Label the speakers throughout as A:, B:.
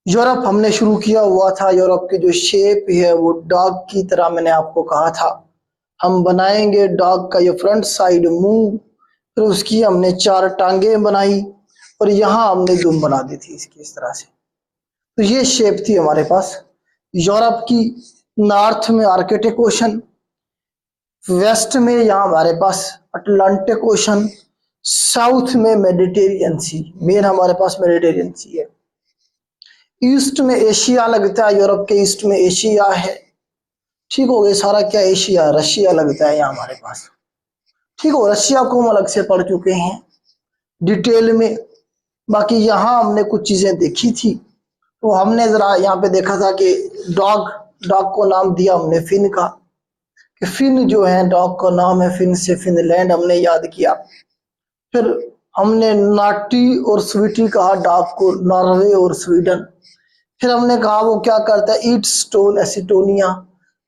A: Europe हमने शुरू किया हुआ था। यूरोप की जो शेप है वो डॉग की तरह, मैंने आपको कहा था हम बनाएंगे डॉग का ये फ्रंट साइड मुंह, फिर उसकी हमने 4 टांगे बनाई और यहाँ हमने दुम बना दी थी इसकी इस तरह से। तो ये शेप थी हमारे पास यूरोप की। नॉर्थ में आर्कटिक ओशन, वेस्ट में यहाँ हमारे पास अटलांटिक ओशन, साउथ में मेडिटेरियन सी, मेन हमारे पास मेडिटेरियन सी है। ईस्ट में एशिया लगता है, यूरोप के ईस्ट में एशिया है। ठीक हो गया सारा, क्या एशिया, रशिया लगता है यहाँ हमारे पास। ठीक हो, रशिया को हम अलग से पढ़ चुके हैं डिटेल में। बाकी यहाँ हमने कुछ चीजें देखी थी, तो हमने जरा यहाँ पे देखा था कि डॉग, डॉग को नाम दिया हमने फिन का, कि फिन जो है डॉग का नाम है, फिन से फिनलैंड हमने याद किया। फिर हमने नाटी और स्वीटी कहा डॉग को, नॉर्वे और स्वीडन। फिर हमने कहा वो क्या करता है, ईट स्टोन एसिटोनिया।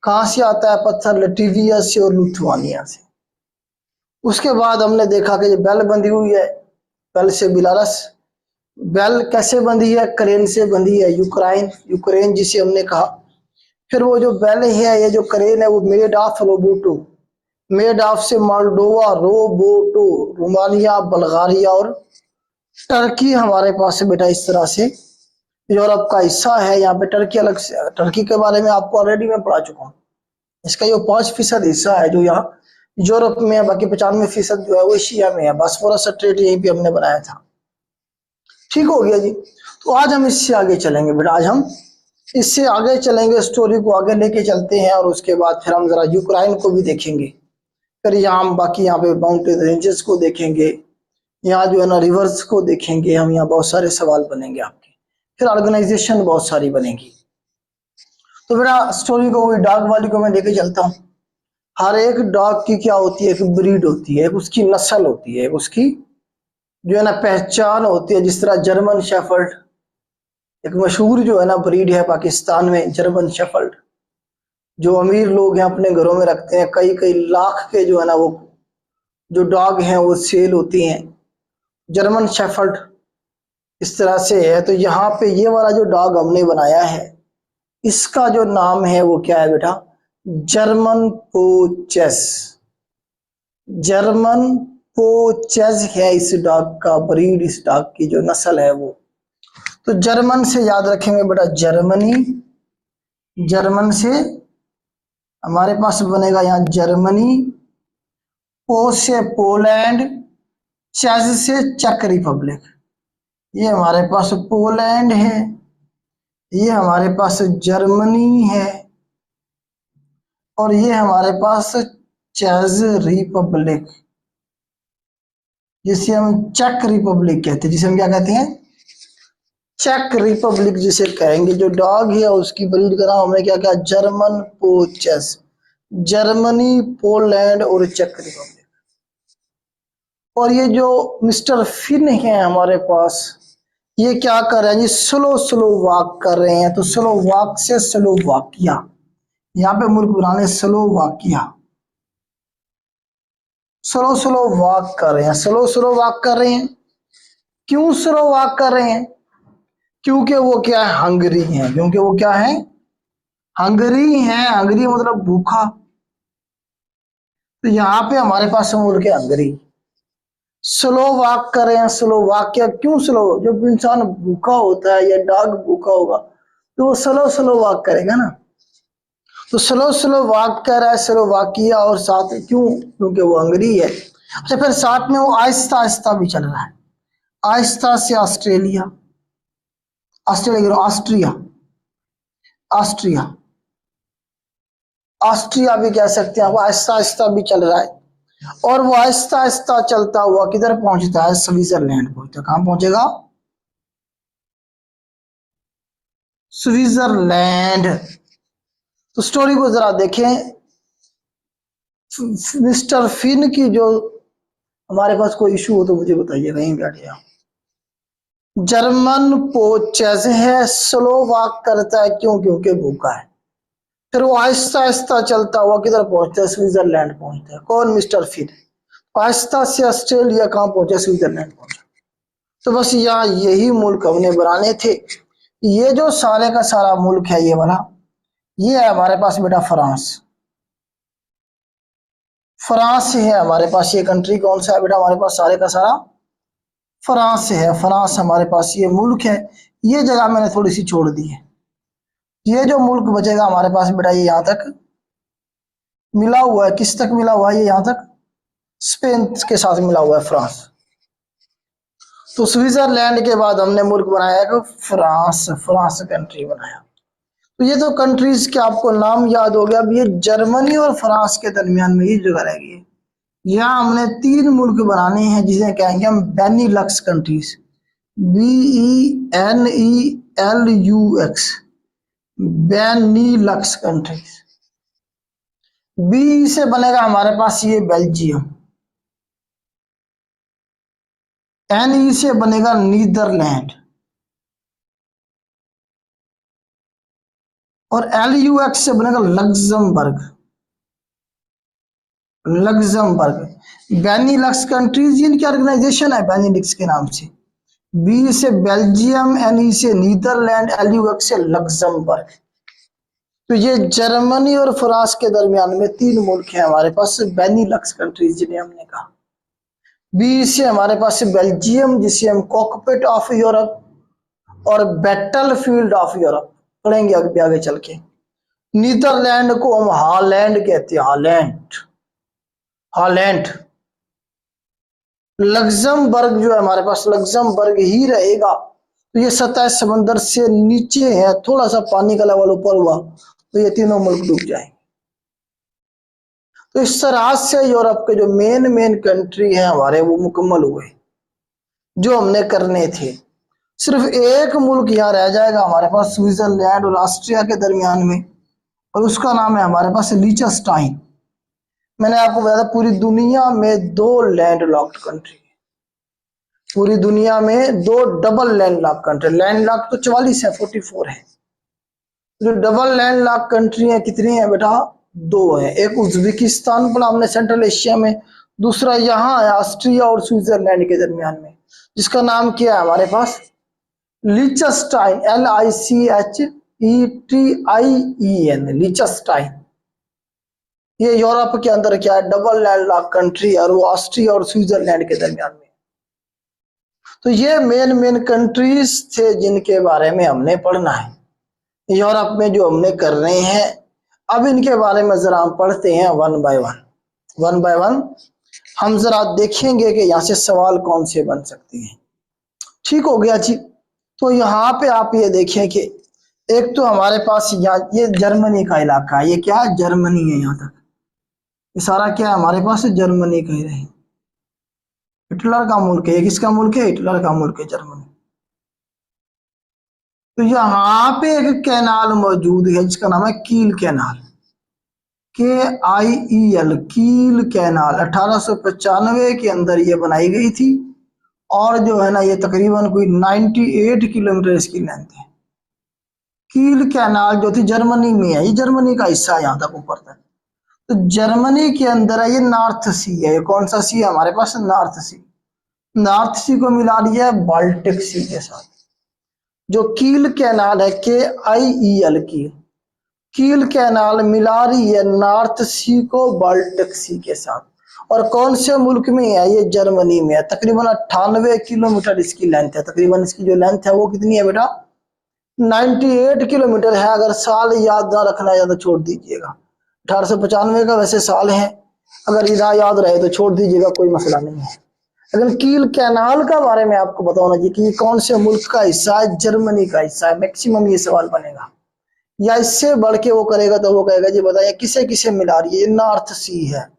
A: कहाँ से आता है पत्थर, लटीविया से और लिथुआनिया से। उसके बाद हमने देखा कि बेल बंधी हुई है, बेल से बिलारस। बेल कैसे बंधी है, क्रेन से बंधी है, यूक्रेन, यूक्रेन जिसे हमने कहा। फिर वो जो बेल है, ये जो क्रेन है वो made of Roboto, made of से मोल्डोवा, रोबोटो, रोमानिया, बल्गारिया और टर्की हमारे पास है बेटा। इस तरह से यूरोप का हिस्सा है। यहाँ पे टर्की अलग से, टर्की के बारे में आपको ऑलरेडी मैं पढ़ा चुका हूँ। इसका जो 5% हिस्सा है जो यहाँ यूरोप में है, बाकी 95% जो है वो एशिया में है। बॉस्फोरस स्ट्रेट यहीं पे हमने बनाया था। ठीक हो गया जी। तो आज हम इससे आगे चलेंगे बेटा, आज हम इससे आगे चलेंगे, स्टोरी को आगे लेके चलते हैं और उसके बाद फिर हम जरा यूक्रेन को भी देखेंगे। फिर यहाँ हम बाकी यहाँ पे माउंटेन रेंजेस को देखेंगे, यहाँ जो है ना रिवर्स को देखेंगे हम। यहाँ बहुत सारे सवाल बनेंगे आपके, फिर ऑर्गेनाइजेशन बहुत सारी बनेगी। तो बेटा स्टोरी को, वही डॉग वाली को मैं लेके चलता हूँ। हर एक डॉग की क्या होती है, एक ब्रीड होती है, एक उसकी नस्ल होती है, उसकी जो है ना पहचान होती है। जिस तरह जर्मन शेफर्ड एक मशहूर जो है ना ब्रीड है पाकिस्तान में, जर्मन शेफर्ड, जो अमीर लोग हैं अपने घरों में रखते हैं। कई कई लाख के जो है ना वो जो डॉग हैं वो सेल होती हैं, जर्मन शेफर्ड इस तरह से है। तो यहाँ पे ये वाला जो डॉग हमने बनाया है, इसका जो नाम है वो क्या है बेटा, जर्मन पोचेस। जर्मन पोचेस है इस डॉग का ब्रीड, इस डॉग की जो नस्ल है वो। तो जर्मन से याद रखेंगे बेटा, जर्मनी, जर्मन से हमारे पास बनेगा यहाँ जर्मनी, पो से पोलैंड, चेज से चेक रिपब्लिक। ये हमारे पास पोलैंड है, ये हमारे पास जर्मनी है और ये हमारे पास चेज रिपब्लिक, जिसे हम चेक रिपब्लिक कहते हैं, जिसे हम क्या कहते हैं, चेक रिपब्लिक जिसे कहेंगे। जो डॉग है उसकी ब्रीड का नाम हमने क्या किया, जर्मन पोचेस। जर्मनी, पोलैंड और चेक रिपब्लिक। और ये जो मिस्टर फिन है हमारे पास, ये क्या कर रहे हैं जी, स्लो स्लो वॉक कर रहे हैं। तो स्लो वॉक से स्लो वाकिया, यहाँ पे मुल्क बनाने स्लो वाकिया, स्लो स्लो वॉक कर रहे हैं, स्लो स्लो वॉक कर रहे हैं। क्यों स्लो वॉक कर रहे हैं, क्योंकि वो क्या है, हंगरी है। क्योंकि वो क्या है, हंगरी है। हंगरी मतलब भूखा। तो यहाँ पे हमारे पास मुल्क है हंगरी। स्लो वॉक कर रहे हैं, स्लो वॉक। क्या, क्यों स्लो, जब इंसान भूखा होता है या डॉग भूखा होगा तो वो स्लो स्लो वॉक करेगा ना। तो स्लो स्लो वॉक कर रहा है, स्लो वॉक किया। और साथ क्यों, क्योंकि वो हंगरी है। अच्छा, फिर साथ में वो आहिस्ता आहिस्ता भी चल रहा है। आहिस्ता से Australia, Australia, Austria, Austria, Austria भी कह सकते हैं। वो आहिस्ता आहिस्ता भी चल रहा है। और वो आहिस्ता आहिस्ता चलता हुआ किधर पहुंचता है, स्विट्जरलैंड पहुंचता है। कहां पहुंचेगा, स्विट्जरलैंड। तो स्टोरी को जरा देखें। मिस्टर फिन की जो, हमारे पास कोई इशू हो तो मुझे बताइए, वहीं बैठ गया। जर्मन पोचेस है, स्लो वॉक करता है। क्यों, क्योंकि भूखा है। फिर वो आहिस्ता आहिस्ता चलता हुआ किधर पहुंचता है, स्विट्जरलैंड पहुंचता है। कौन, मिस्टर फिन। आहिस्ता से ऑस्ट्रेलिया कहां पहुंचा, स्विट्जरलैंड पहुंचा। तो बस यहाँ यही मुल्क हमने बनाने थे। ये जो सारे का सारा मुल्क है ये वाला, ये है हमारे पास बेटा फ्रांस। फ्रांस है हमारे पास, ये कंट्री कौन सा है बेटा हमारे पास, सारे का सारा फ्रांस है। फ्रांस हमारे पास ये मुल्क है। ये जगह मैंने थोड़ी सी छोड़ दी है। ये जो मुल्क बचेगा हमारे पास बेटा, ये यहाँ तक मिला हुआ है। किस तक मिला हुआ है? ये यहाँ तक स्पेन के साथ मिला हुआ है, फ्रांस। तो स्विट्जरलैंड के बाद हमने मुल्क बनाया है फ्रांस। फ्रांस कंट्री बनाया। तो ये तो कंट्रीज के आपको नाम याद हो गया। अब ये जर्मनी और फ्रांस के दरमियान में ये जगह रहेगी। यहाँ हमने 3 मुल्क बनाने हैं जिसे कहेंगे हम Benelux countries. BENELUX, Benelux countries. B से बनेगा हमारे पास ये बेल्जियम। NE से बनेगा नीदरलैंड। और LUX से बनेगा लग्जमबर्ग। लग्जमबर्ग। बेनीलक्स कंट्रीज इनकी ऑर्गेनाइजेशन है बेनीलक्स के नाम से। बी से बेल्जियम, NE से नीदरलैंड, LUX से लग्जमबर्ग। तो ये जर्मनी और फ्रांस के दरमियान में 3 मुल्क हैं हमारे पास, बेनीलक्स कंट्रीज जिन्हें हमने कहा। बी से हमारे पास बेल्जियम, जिसे हम कॉकपिट ऑफ यूरोप और बैटल फील्ड ऑफ यूरोप पढ़ेंगे आगे आगे चल के। नीदरलैंड को हम हॉलैंड कहते हैं, हॉलैंड। हॉलैंड। लग्जमबर्ग जो है हमारे पास, लग्जमबर्ग ही रहेगा। तो ये सतह समंदर से नीचे है, थोड़ा सा पानी का लेवल ऊपर हुआ तो ये तीनों मुल्क डूब जाएंगे। तो इस तरह से यूरोप के जो मेन कंट्री है हमारे, वो मुकम्मल हुए जो हमने करने थे। सिर्फ एक मुल्क यहाँ रह जाएगा हमारे पास, स्विट्जरलैंड और ऑस्ट्रिया के दरमियान में, और उसका नाम है हमारे पास लीचेस्टाइन। मैंने आपको बताया था पूरी दुनिया में 2 लैंड लॉक्ड कंट्री, पूरी दुनिया में 2 double land lock country. Land lock तो 44 है, 44 है। जो डबल लैंड लॉक कंट्री है कितनी है बेटा? 2 है। एक उज्बेकिस्तान पड़ा हमने सेंट्रल एशिया में, दूसरा यहाँ है ऑस्ट्रिया और स्विट्जरलैंड के दरमियान में, जिसका नाम क्या है हमारे पास? लीचेस्टाइन। LICHETIEN, लीचेस्टाइन। ये यूरोप के अंदर क्या है? डबल लैंड लॉक कंट्री, और वो ऑस्ट्रिया और स्विट्जरलैंड के दरमियान में। तो ये मेन कंट्रीज थे जिनके बारे में हमने पढ़ना है यूरोप में, जो हमने कर रहे हैं। अब इनके बारे में जरा हम पढ़ते हैं वन बाय वन। हम जरा देखेंगे कि यहाँ से सवाल कौन से बन सकते हैं। ठीक हो गया जी। तो यहाँ पे आप ये देखें कि एक तो हमारे पास यहाँ ये जर्मनी का इलाका है। ये क्या है? जर्मनी है। यहाँ तक ये सारा क्या है हमारे पास? जर्मनी कह रहे हैं। हिटलर का मुल्क है। किसका मुल्क है? हिटलर का मुल्क है, जर्मनी। तो यहाँ पे एक कैनाल मौजूद है जिसका नाम है कील कैनाल। KIEL, कील कैनाल। 1895 के अंदर ये बनाई गई थी, और जो है ना ये तकरीबन कोई 98 किलोमीटर इसकी लेंथ है। कील कैनाल जो थी जर्मनी में है, ये जर्मनी का हिस्सा है यहाँ तक ऊपर तक। तो जर्मनी के अंदर है ये नॉर्थ सी है। कौन सा सी है हमारे पास? नॉर्थ सी। नॉर्थ सी को मिला दिया है बाल्टिक सी के साथ। जो कील कैनाल है, KIEL की, कील कैनाल मिला रही है नॉर्थ सी को बाल्टिक सी के साथ। और कौन से मुल्क में है? ये जर्मनी में है। तकरीबन 98 किलोमीटर इसकी लेंथ है। तकरीबन इसकी जो लेंथ है वो कितनी है बेटा? 98 किलोमीटर है। अगर साल याद ना रखना है तो छोड़ दीजिएगा। 1895 का वैसे साल है, अगर इधर याद रहे तो छोड़ दीजिएगा, कोई मसला नहीं है। लेकिन कील कैनाल का बारे में आपको बताना जी कि कौन से मुल्क का हिस्सा है? जर्मनी का हिस्सा है। मैक्सिमम ये सवाल बनेगा, या इससे बढ़ के वो करेगा तो वो कहेगा जी बताइए किसे किसे मिला रही है? नॉर्थ सी है।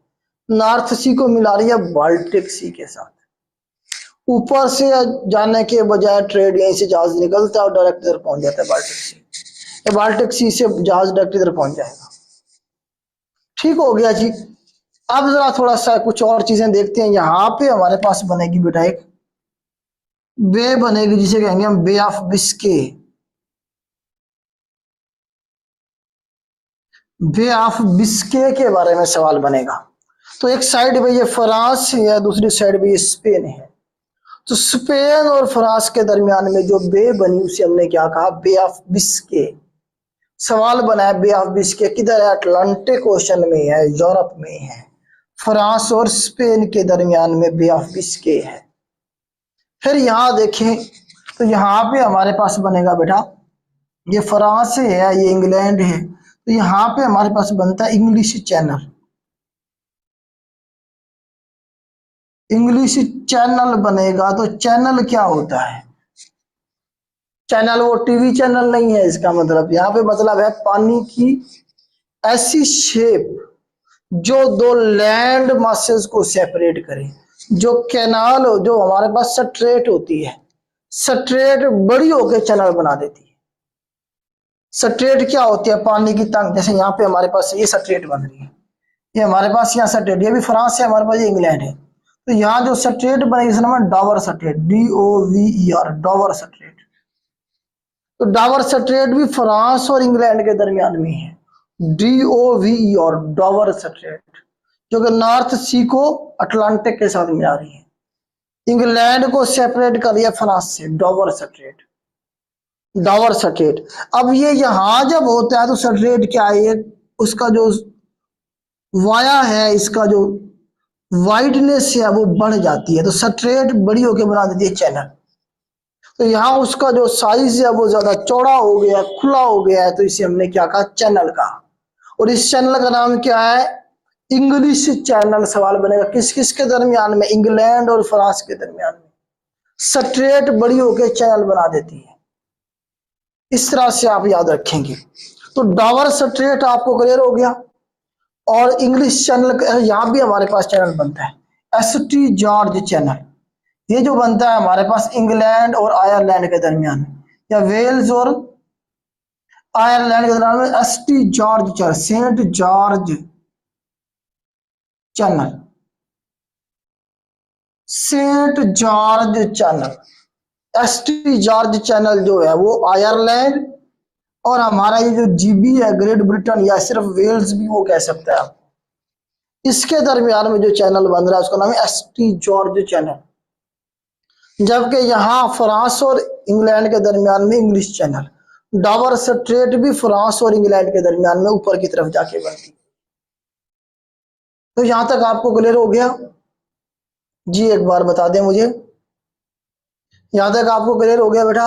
A: नॉर्थ सी को मिला रही है बाल्टिक सी के साथ। ऊपर से जाने के बजाय ट्रेड यहीं से जहाज निकलता है और डायरेक्ट इधर पहुंच जाता है बाल्टिक सी। बाल्टिक सी से जहाज डायरेक्ट इधर पहुंच जाएगा। ठीक हो गया जी। अब जरा थोड़ा सा कुछ और चीजें देखते हैं। यहाँ पे हमारे पास बनेगी बेटा एक बे बनेगी जिसे कहेंगे हम Bay of Biscay. Bay of Biscay के बारे में सवाल बनेगा। तो एक साइड पे ये फ्रांस है, दूसरी साइड पे ये स्पेन है। तो स्पेन और फ्रांस के दरमियान में जो बे बनी उसे हमने क्या कहा, बे ऑफ बिस्के। सवाल बना है बे ऑफ बिस्के किधर है, अटलांटिक ओशन में है, यूरोप में है। फ्रांस और स्पेन के दरमियान में बे ऑफ बिस्के है। फिर यहां देखें तो यहां पे हमारे पास बनेगा बेटा, ये फ्रांस है, ये इंग्लैंड है, तो यहां पे हमारे पास बनता है इंग्लिश चैनल। इंग्लिश चैनल बनेगा तो चैनल क्या होता है, चैनल वो टीवी चैनल नहीं है, इसका मतलब यहाँ पे मतलब है पानी की ऐसी शेप जो दो लैंड मासेस को सेपरेट करे। जो कैनाल जो हमारे पास स्ट्रेट होती है, स्ट्रेट बड़ी होकर चैनल बना देती है। स्ट्रेट क्या होती है, पानी की तंग, जैसे यहाँ पे हमारे पास ये स्ट्रेट बन रही है, ये हमारे पास यहाँ स्ट्रेट, ये भी फ्रांस है, हमारे पास ये इंग्लैंड है। तो यहाँ जो स्ट्रेट बनेगी इसका नाम है डॉवर स्ट्रेट, DOVER, डॉवर स्ट्रेट। तो डॉवर स्ट्रेट भी फ्रांस और इंग्लैंड के दरमियान में है, DOVER, डॉवर स्ट्रेट, जो कि नॉर्थ सी को अटलांटिक के साथ मिला रही है। इंग्लैंड को सेपरेट कर दिया फ्रांस से, डॉवर स्ट्रेट, डॉवर स्ट्रेट। अब ये यहां जब होता है तो स्ट्रेट क्या है, उसका जो वाया है, इसका जो वाइडनेस है वो बढ़ जाती है, तो स्ट्रेट बड़ी होकर बना देती है चैनल। तो यहाँ उसका जो साइज है वो ज्यादा चौड़ा हो गया, खुला हो गया है, तो इसे हमने क्या कहा, चैनल कहा। और इस चैनल का नाम क्या है, इंग्लिश चैनल। सवाल बनेगा किस किस के दरमियान में, इंग्लैंड और फ्रांस के दरमियान में स्ट्रेट बड़ी होकर चैनल बना देती है। इस तरह से आप याद रखेंगे। तो डॉवर स्ट्रेट आपको क्लियर हो गया। और इंग्लिश चैनल यहां भी हमारे पास चैनल बनता है, ST जॉर्ज चैनल। ये जो बनता है हमारे पास इंग्लैंड और आयरलैंड के दरमियान, या वेल्स और आयरलैंड के दरमियान में ST George channel, saint George channel, saint George channel. ST George channel जो है वो आयरलैंड, और हमारा ये जो GB है, ग्रेट ब्रिटेन या सिर्फ वेल्स भी वो कह सकता है आप, इसके दरमियान में जो चैनल बन रहा है उसका नाम है ST जॉर्ज चैनल। जबकि यहाँ फ्रांस और इंग्लैंड के दरमियान में इंग्लिश चैनल। डॉवर स्ट्रेट भी फ्रांस और इंग्लैंड के दरमियान में ऊपर की तरफ जाके बनती। तो यहां तक आपको क्लियर हो गया जी, एक बार बता दें मुझे, यहां तक आपको क्लियर हो गया बेटा।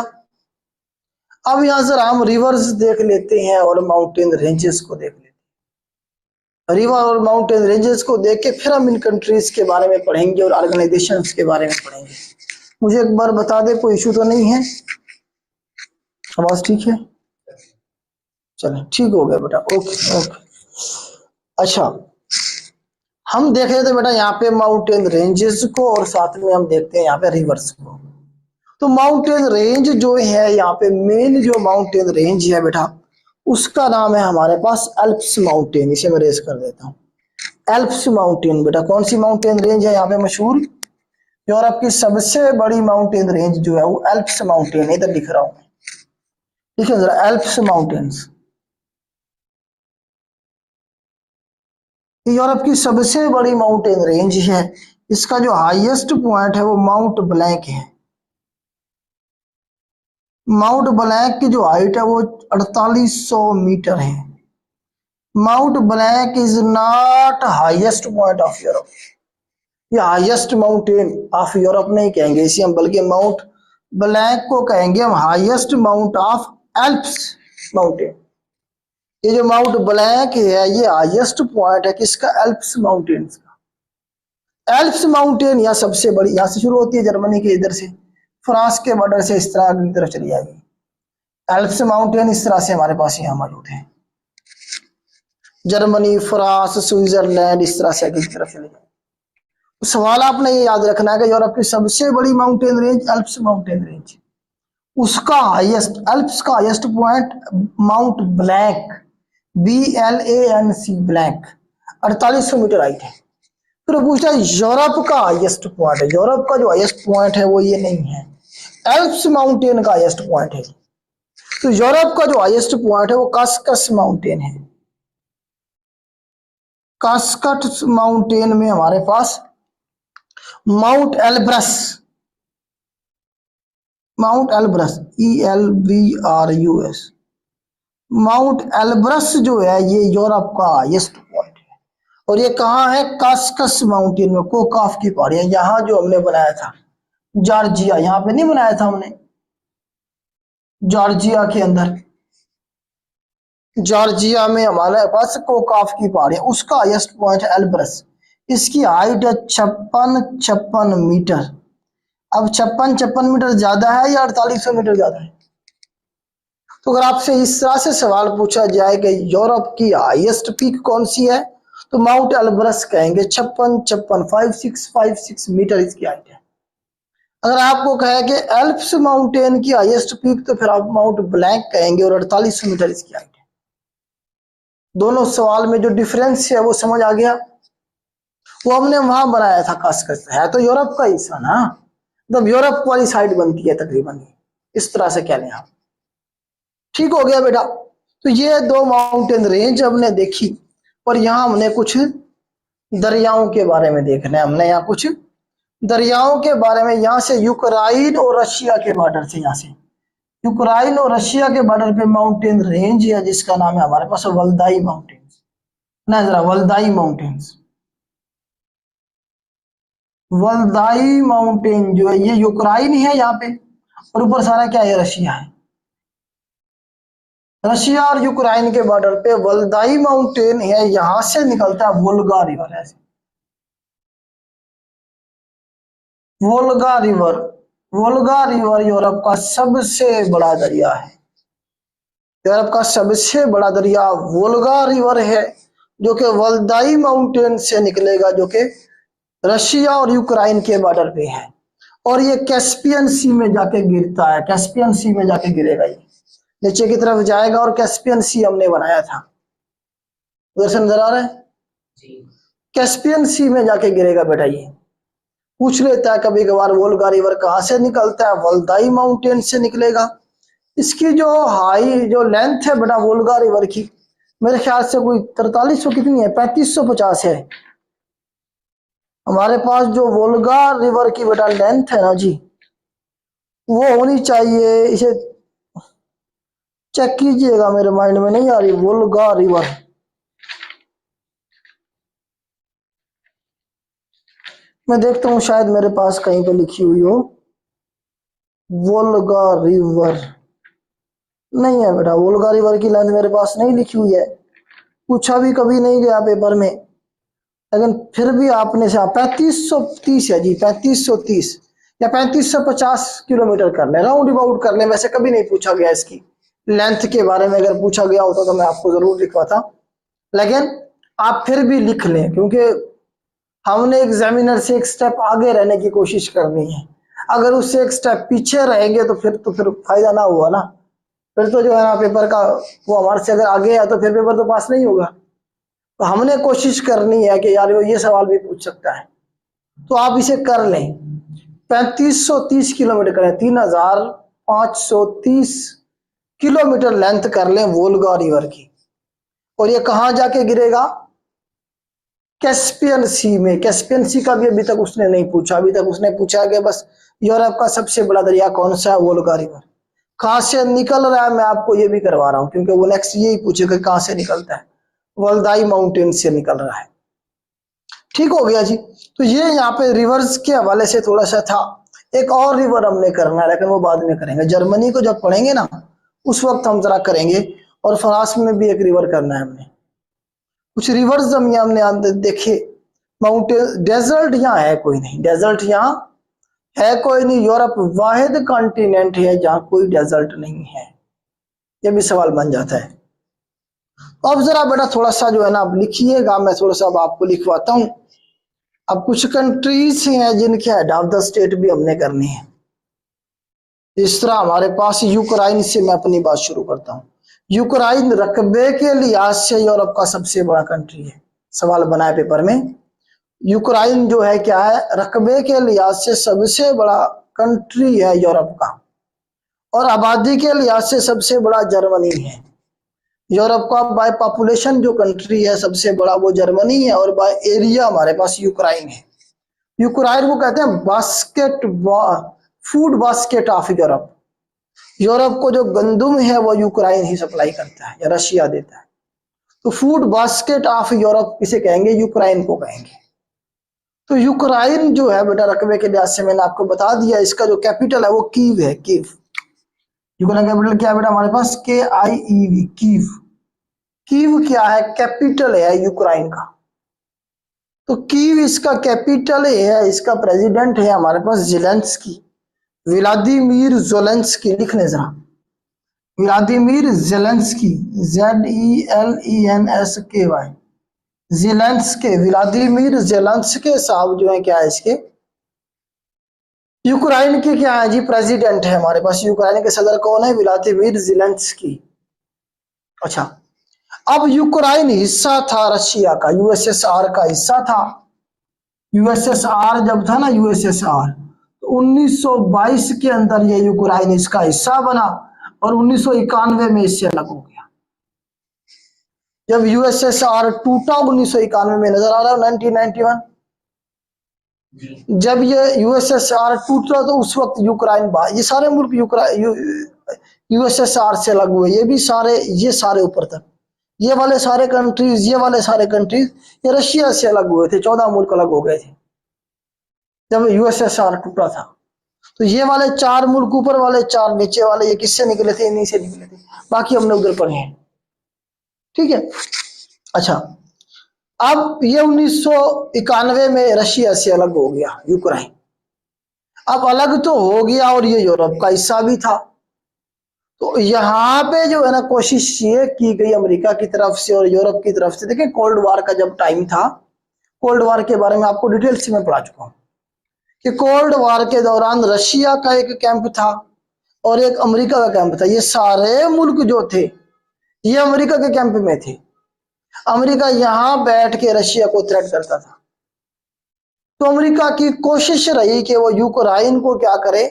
A: अब यहां से हम रिवर्स देख लेते हैं और माउंटेन रेंजेस को देख लेते हैं। रिवर और माउंटेन रेंजेस को देख के फिर हम इन कंट्रीज के बारे में पढ़ेंगे और ऑर्गेनाइजेशंस के बारे में पढ़ेंगे। मुझे एक बार बता दे, कोई इशू तो नहीं है, आवाज ठीक है, चले ठीक हो गया बेटा, ओके ओके। अच्छा, हम देख रहे थे बेटा यहाँ पे माउंटेन रेंजेस को, और साथ में हम देखते हैं यहाँ पे रिवर्स को। तो माउंटेन रेंज जो है यहाँ पे मेन जो माउंटेन रेंज है बेटा, उसका नाम है हमारे पास एल्प्स माउंटेन। इसे मैं रेस कर देता हूँ, एल्प्स माउंटेन। बेटा कौन सी माउंटेन रेंज है यहाँ पे मशहूर, यूरोप की सबसे बड़ी माउंटेन रेंज जो है वो एल्प्स माउंटेन है, इधर लिख रहा हूं, ठीक है जरा, एल्प्स माउंटेन्स। यूरोप की सबसे बड़ी माउंटेन रेंज है। इसका जो हाईएस्ट पॉइंट है वो माउंट ब्लैंक है। माउंट ब्लैंक की जो हाइट है वो 4800 मीटर है। Mount blank is not highest point of Europe, ये हाईएस्ट माउंटेन ऑफ यूरोप नहीं कहेंगे इसे हम, बल्कि माउंट ब्लैंक को कहेंगे हम highest mount of Alps mountain. ये जो माउंट ब्लैंक है ये हाईएस्ट पॉइंट है किसका, एल्प्स माउंटेन्स का। एल्प्स माउंटेन यहाँ सबसे बड़ी, यहाँ से शुरू होती है जर्मनी के इधर से, फ्रांस के बॉर्डर से इस तरह अगली तरफ चली जाएगी। एल्प्स माउंटेन इस तरह से हमारे पास यहाँ मौजूद है, जर्मनी, फ्रांस, स्विट्जरलैंड, इस तरह से अगली तरफ चली जाएगी। तो सवाल आपने ये याद रखना है कि यूरोप की सबसे बड़ी mountain range Alps mountain range, उसका हाईएस्ट, एल्प्स का highest point mount Blanc, BLANC, Blanc, 4800 metre height है। फिर पूछता है यूरोप का हाईएस्ट पॉइंट है, यूरोप का जो हाईएस्ट पॉइंट है वो ये नहीं है, एल्प्स माउंटेन का हाईएस्ट पॉइंट है। तो यूरोप का जो हाईएस्ट पॉइंट है वो कास्कस माउंटेन है। कास्कट माउंटेन में हमारे पास Mount Elbrus, Mount Elbrus, ELBRUS, Mount Elbrus जो है ये यूरोप का हाईएस्ट पॉइंट है। और ये कहाँ है? कास्कस माउंटेन में, कोकाफ की पहाड़ियां, यहाँ जो हमने बनाया था जॉर्जिया, यहाँ पे नहीं बनाया था हमने, जॉर्जिया के अंदर, जॉर्जिया में हमारे पास कोकाफ की पहाड़ियां, उसका हाईएस्ट पॉइंट है एल्ब्रस। इसकी हाइट है 56 मीटर। अब 56 मीटर ज्यादा है या 4800 मीटर ज्यादा है? तो अगर आपसे इस तरह से सवाल पूछा जाए कि यूरोप की हाईएस्ट पीक कौन सी है, तो माउंट एल्ब्रस कहेंगे। 56 मीटर इसकी हाइट है। अगर आपको कहे कि एल्प्स माउंटेन की हाईएस्ट पीक, तो फिर आप माउंट ब्लैंक कहेंगे और 4800 मीटर इसकी हाइट है। दोनों सवाल में जो डिफरेंस है वो समझ आ गया। वो हमने वहां बनाया था, कास्कस है तो यूरोप का हिस्सा ना, मतलब यूरोप वाली साइड बनती है तकरीबन, इस तरह से कह लें आप। ठीक हो गया बेटा। तो ये दो माउंटेन रेंज हमने देखी, और यहाँ हमने कुछ दरियाओं के बारे में देखना है। हमने यहाँ कुछ दरियाओं के बारे में, यहाँ से यूक्रेन और रशिया के बॉर्डर से, यहाँ से यूक्रेन और रशिया के बॉर्डर पे माउंटेन रेंज है जिसका नाम है हमारे पास वल्दाई माउंटेन्स। ना जरा, वल्दाई माउंटेन्स, वल्दाई माउंटेन जो है ये यूक्रेन है यहाँ पे, और ऊपर सारा क्या है? रशिया है। रशिया और यूक्रेन के बॉर्डर पे वल्दाई माउंटेन है, यहां से निकलता है वोल्गा रिवर। ऐसे Volga river, Volga river Europe का सबसे बड़ा दरिया है। यूरोप का सबसे बड़ा दरिया वोल्गा रिवर है, जो कि वल्दाई माउंटेन से निकलेगा, जो कि रशिया और यूक्रेन के बॉर्डर पे है। और ये कैस्पियन सी में जाके गिरता है, कैस्पियन सी में जाके गिरेगा, ये नीचे की तरफ जाएगा, और कैस्पियन सी हमने बनाया था, उधर से नजर आ रहा है? कैस्पियन सी में जाके गिरेगा बेटा। ये पूछ लेता है कभी कभार वोल्गा रिवर कहाँ से निकलता है, वल्दाई माउंटेन से निकलेगा। इसकी जो जो लेंथ है बेटा वोल्गा रिवर की, मेरे ख्याल से कोई 4300 कितनी है, 3550 है। हमारे पास जो वोल्गा रिवर की बेटा लेंथ है ना जी, वो होनी चाहिए, इसे चेक कीजिएगा, मेरे माइंड में नहीं आ रही। वोल्गा रिवर, मैं देखता हूँ शायद मेरे पास कहीं पे लिखी हुई हो। वोल्गा रिवर नहीं है बेटा, वोल्गा रिवर की लेंथ मेरे पास नहीं लिखी हुई है, पूछा भी कभी नहीं गया पेपर में। लेकिन फिर भी आपने से 3530 है जी, 3530 या 3550 किलोमीटर कर ले, राउंड अबाउट कर ले। वैसे कभी नहीं पूछा गया इसकी लेंथ के बारे में, अगर पूछा गया होता तो मैं आपको जरूर लिखवाता, लेकिन आप फिर भी लिख लें, क्योंकि हमने एग्जामिनर से एक स्टेप आगे रहने की कोशिश करनी है। अगर उससे एक स्टेप पीछे रहेंगे तो फिर फायदा ना हुआ ना, फिर तो जो है ना पेपर का वो हमारे से अगर आगे है तो फिर पेपर तो पास नहीं होगा। तो हमने कोशिश करनी है कि यार वो ये सवाल भी पूछ सकता है, तो आप इसे कर लें। 3530 किलोमीटर करें, 3530 किलोमीटर लेंथ कर लें वोल्गा रिवर की। और ये कहां जाके गिरेगा? कैस्पियन सी में। कैस्पियन सी का भी अभी तक उसने नहीं पूछा, अभी तक उसने पूछा कि बस यूरोप का सबसे बड़ा दरिया कौन सा है, वोल्गा रिवर। कहां से निकल रहा है मैं आपको ये भी करवा रहा हूं, क्योंकि वो नेक्स्ट यही पूछेगा कहां से निकलता है, वल्दाई माउंटेन से निकल रहा है। ठीक हो गया जी। तो ये यहाँ पे रिवर्स के हवाले से थोड़ा सा था। एक और रिवर हमने करना है, लेकिन वो बाद में करेंगे, जर्मनी को जब पढ़ेंगे ना उस वक्त हम जरा करेंगे। और फ्रांस में भी एक रिवर करना है हमने। कुछ रिवर्स हमने देखे। माउंटेन, डेजर्ट यहाँ है कोई नहीं, डेजर्ट यहाँ है कोई नहीं। यूरोप वाहिद कॉन्टिनेंट है जहाँ कोई डेजर्ट नहीं है, ये भी सवाल बन जाता है। अब जरा बेटा थोड़ा सा जो है ना आप लिखिएगा, मैं थोड़ा सा अब आपको लिखवाता हूँ। अब कुछ कंट्रीज हैं जिनके हेड ऑफ द स्टेट भी हमने करनी है। इस तरह हमारे पास यूक्रेन से मैं अपनी बात शुरू करता हूँ। यूक्रेन रकबे के लिहाज से यूरोप का सबसे बड़ा कंट्री है, सवाल बना है पेपर में। यूक्रेन जो है क्या है, रकबे के लिहाज से सबसे बड़ा कंट्री है यूरोप का, और आबादी के लिहाज से सबसे बड़ा जर्मनी है। यूरोप का बाय पॉपुलेशन जो कंट्री है सबसे बड़ा वो जर्मनी है, और बाय एरिया हमारे पास यूक्रेन है। यूक्रेन को कहते हैं basket food basket of Europe. Europe को जो गंदुम है वो यूक्रेन ही सप्लाई करता है या रशिया देता है। तो फूड बास्केट ऑफ यूरोप किसे कहेंगे? यूक्रेन को कहेंगे। तो यूक्रेन जो है बेटा रकबे के लिहाज से मैंने आपको बता दिया, इसका जो कैपिटल है वो कीव है, कीव। यूक्रेन कैपिटल क्या है बेटा हमारे पास? KIEV, Kyiv. कीव क्या है? कैपिटल है यूक्रेन का। तो कीव इसका कैपिटल है, इसका प्रेसिडेंट है हमारे पास ज़ेलेंस्की, व्लादिमीर ज़ेलेंस्की। लिख लें जरा, Vladimir Zelensky, ZELENSKY, Zelensky, Vladimir Zelensky साहब जो है क्या है इसके यूक्रेन के क्या है जी? प्रेसिडेंट है हमारे पास। यूक्रेन के सदर कौन है? Vladimir Zelensky. अच्छा, अब यूक्रेन हिस्सा था रशिया का, USSR का हिस्सा था। USSR जब था ना, USSR, तो 1922 के अंदर ये यूक्रेन इसका हिस्सा बना और 1991 में इससे अलग हो गया। जब USSR टूटा 1991 में, नजर आ रहा है 1991, जब ये USSR टूटा तो उस वक्त यूक्रेन, ये सारे मुल्क USSR से अलग हुए, ये भी सारे, ये सारे ऊपर तक, ये वाले सारे कंट्रीज, ये वाले सारे कंट्रीज ये रशिया से अलग हुए थे। 14 मुल्क अलग हो गए थे जब USSR टूटा था। तो ये वाले 4 मुल्क ऊपर, वाले 4 नीचे वाले, ये किससे निकले थे? इन्हीं से निकले थे। बाकी हमने उधर पढ़े हैं, ठीक है। अच्छा, अब ये 1991 में रशिया से अलग हो गया यूक्रेन। अब अलग तो हो गया और ये यूरोप का हिस्सा भी था। तो यहाँ पे जो है ना कोशिश ये की गई अमेरिका की तरफ से और यूरोप की तरफ से। देखिए कोल्ड वार का जब टाइम था, कोल्ड वार के बारे में आपको डिटेल से मैं पढ़ा चुका हूँ कि कोल्ड वार के दौरान रशिया का एक कैंप था और एक अमेरिका का कैंप था। ये सारे मुल्क जो थे ये अमेरिका के कैंप में थे। अमेरिका यहाँ बैठ के रशिया को थ्रेट करता था। तो अमेरिका की कोशिश रही कि वो यूक्रेन को क्या करे,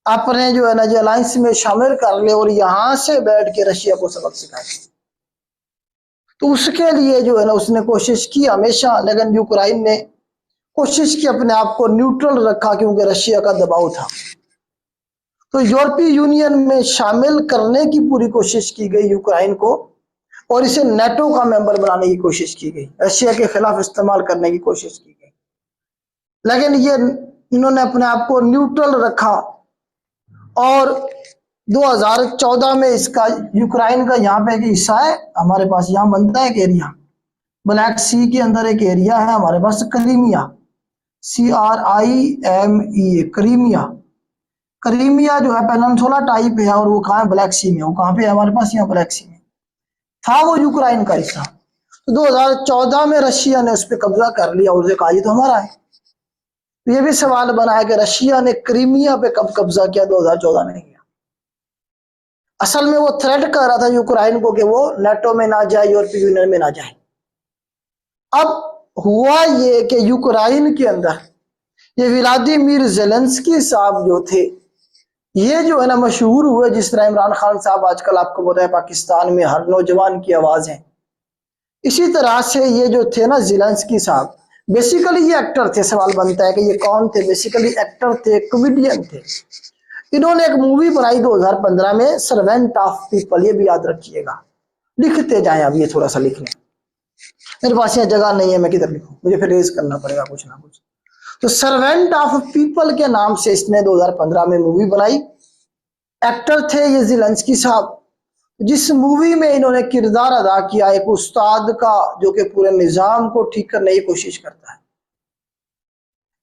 A: अपने जो है ना जो अलायंस में शामिल कर ले और यहां से बैठ के रशिया को सबक सिखाए। तो उसके लिए जो है ना उसने कोशिश की हमेशा, लेकिन यूक्रेन ने कोशिश की अपने आप को न्यूट्रल रखा क्योंकि रशिया का दबाव था। तो यूरोपीय यूनियन में शामिल करने की पूरी कोशिश की गई यूक्रेन को और इसे नेटो का मेंबर बनाने की कोशिश की गई, रशिया के खिलाफ इस्तेमाल करने की कोशिश की गई। लेकिन ये इन्होंने अपने आप को न्यूट्रल रखा और 2014 में इसका यूक्रेन का यहाँ पे एक हिस्सा है हमारे पास, यहाँ बनता है एक एरिया, ब्लैक सी के अंदर एक एरिया है हमारे पास, क्रीमिया, CRIMEA, क्रीमिया। क्रीमिया जो है पेनिनसुला टाइप है और वो कहाँ है? ब्लैक सी में। वो कहाँ पे है हमारे पास? यहाँ ब्लैक सी में था, वो यूक्रेन का हिस्सा। तो 2014 में रशिया ने उस पर कब्जा कर लिया और उसे कहा ये तो हमारा है। तो ये भी सवाल बना है कि रशिया ने क्रीमिया पे कब कब्जा किया? 2014 में किया। असल में वो थ्रेट कर रहा था यूक्रेन को कि वो नेटो में ना जाए, यूरोपीय यूनियन में ना जाए। अब हुआ ये कि यूक्रेन के अंदर ये व्लादिमीर ज़ेलेंस्की साहब जो थे ये जो है ना मशहूर हुए, जिस तरह इमरान खान साहब आजकल आपको पता है पाकिस्तान में हर नौजवान की आवाज है, इसी तरह से ये जो थे ना ज़ेलेंस्की साहब, बेसिकली ये एक्टर थे। सवाल बनता है कि ये कौन थे? बेसिकली एक्टर थे, कॉमेडियन थे। इन्होंने एक मूवी बनाई 2015 में, सर्वेंट ऑफ पीपल, ये भी याद रखिएगा, लिखते जाएं। अब ये थोड़ा सा लिख लें, मेरे पास यहाँ जगह नहीं है, मैं किधर लिखूं, मुझे फिर रेज करना पड़ेगा कुछ ना कुछ। तो सर्वेंट ऑफ पीपल के नाम से इसने 2015 में मूवी बनाई। एक्टर थे ये ज़ेलेंस्की साहब, जिस मूवी में इन्होंने किरदार अदा किया एक उस्ताद का जो कि पूरे निजाम को ठीक करने की कोशिश करता है।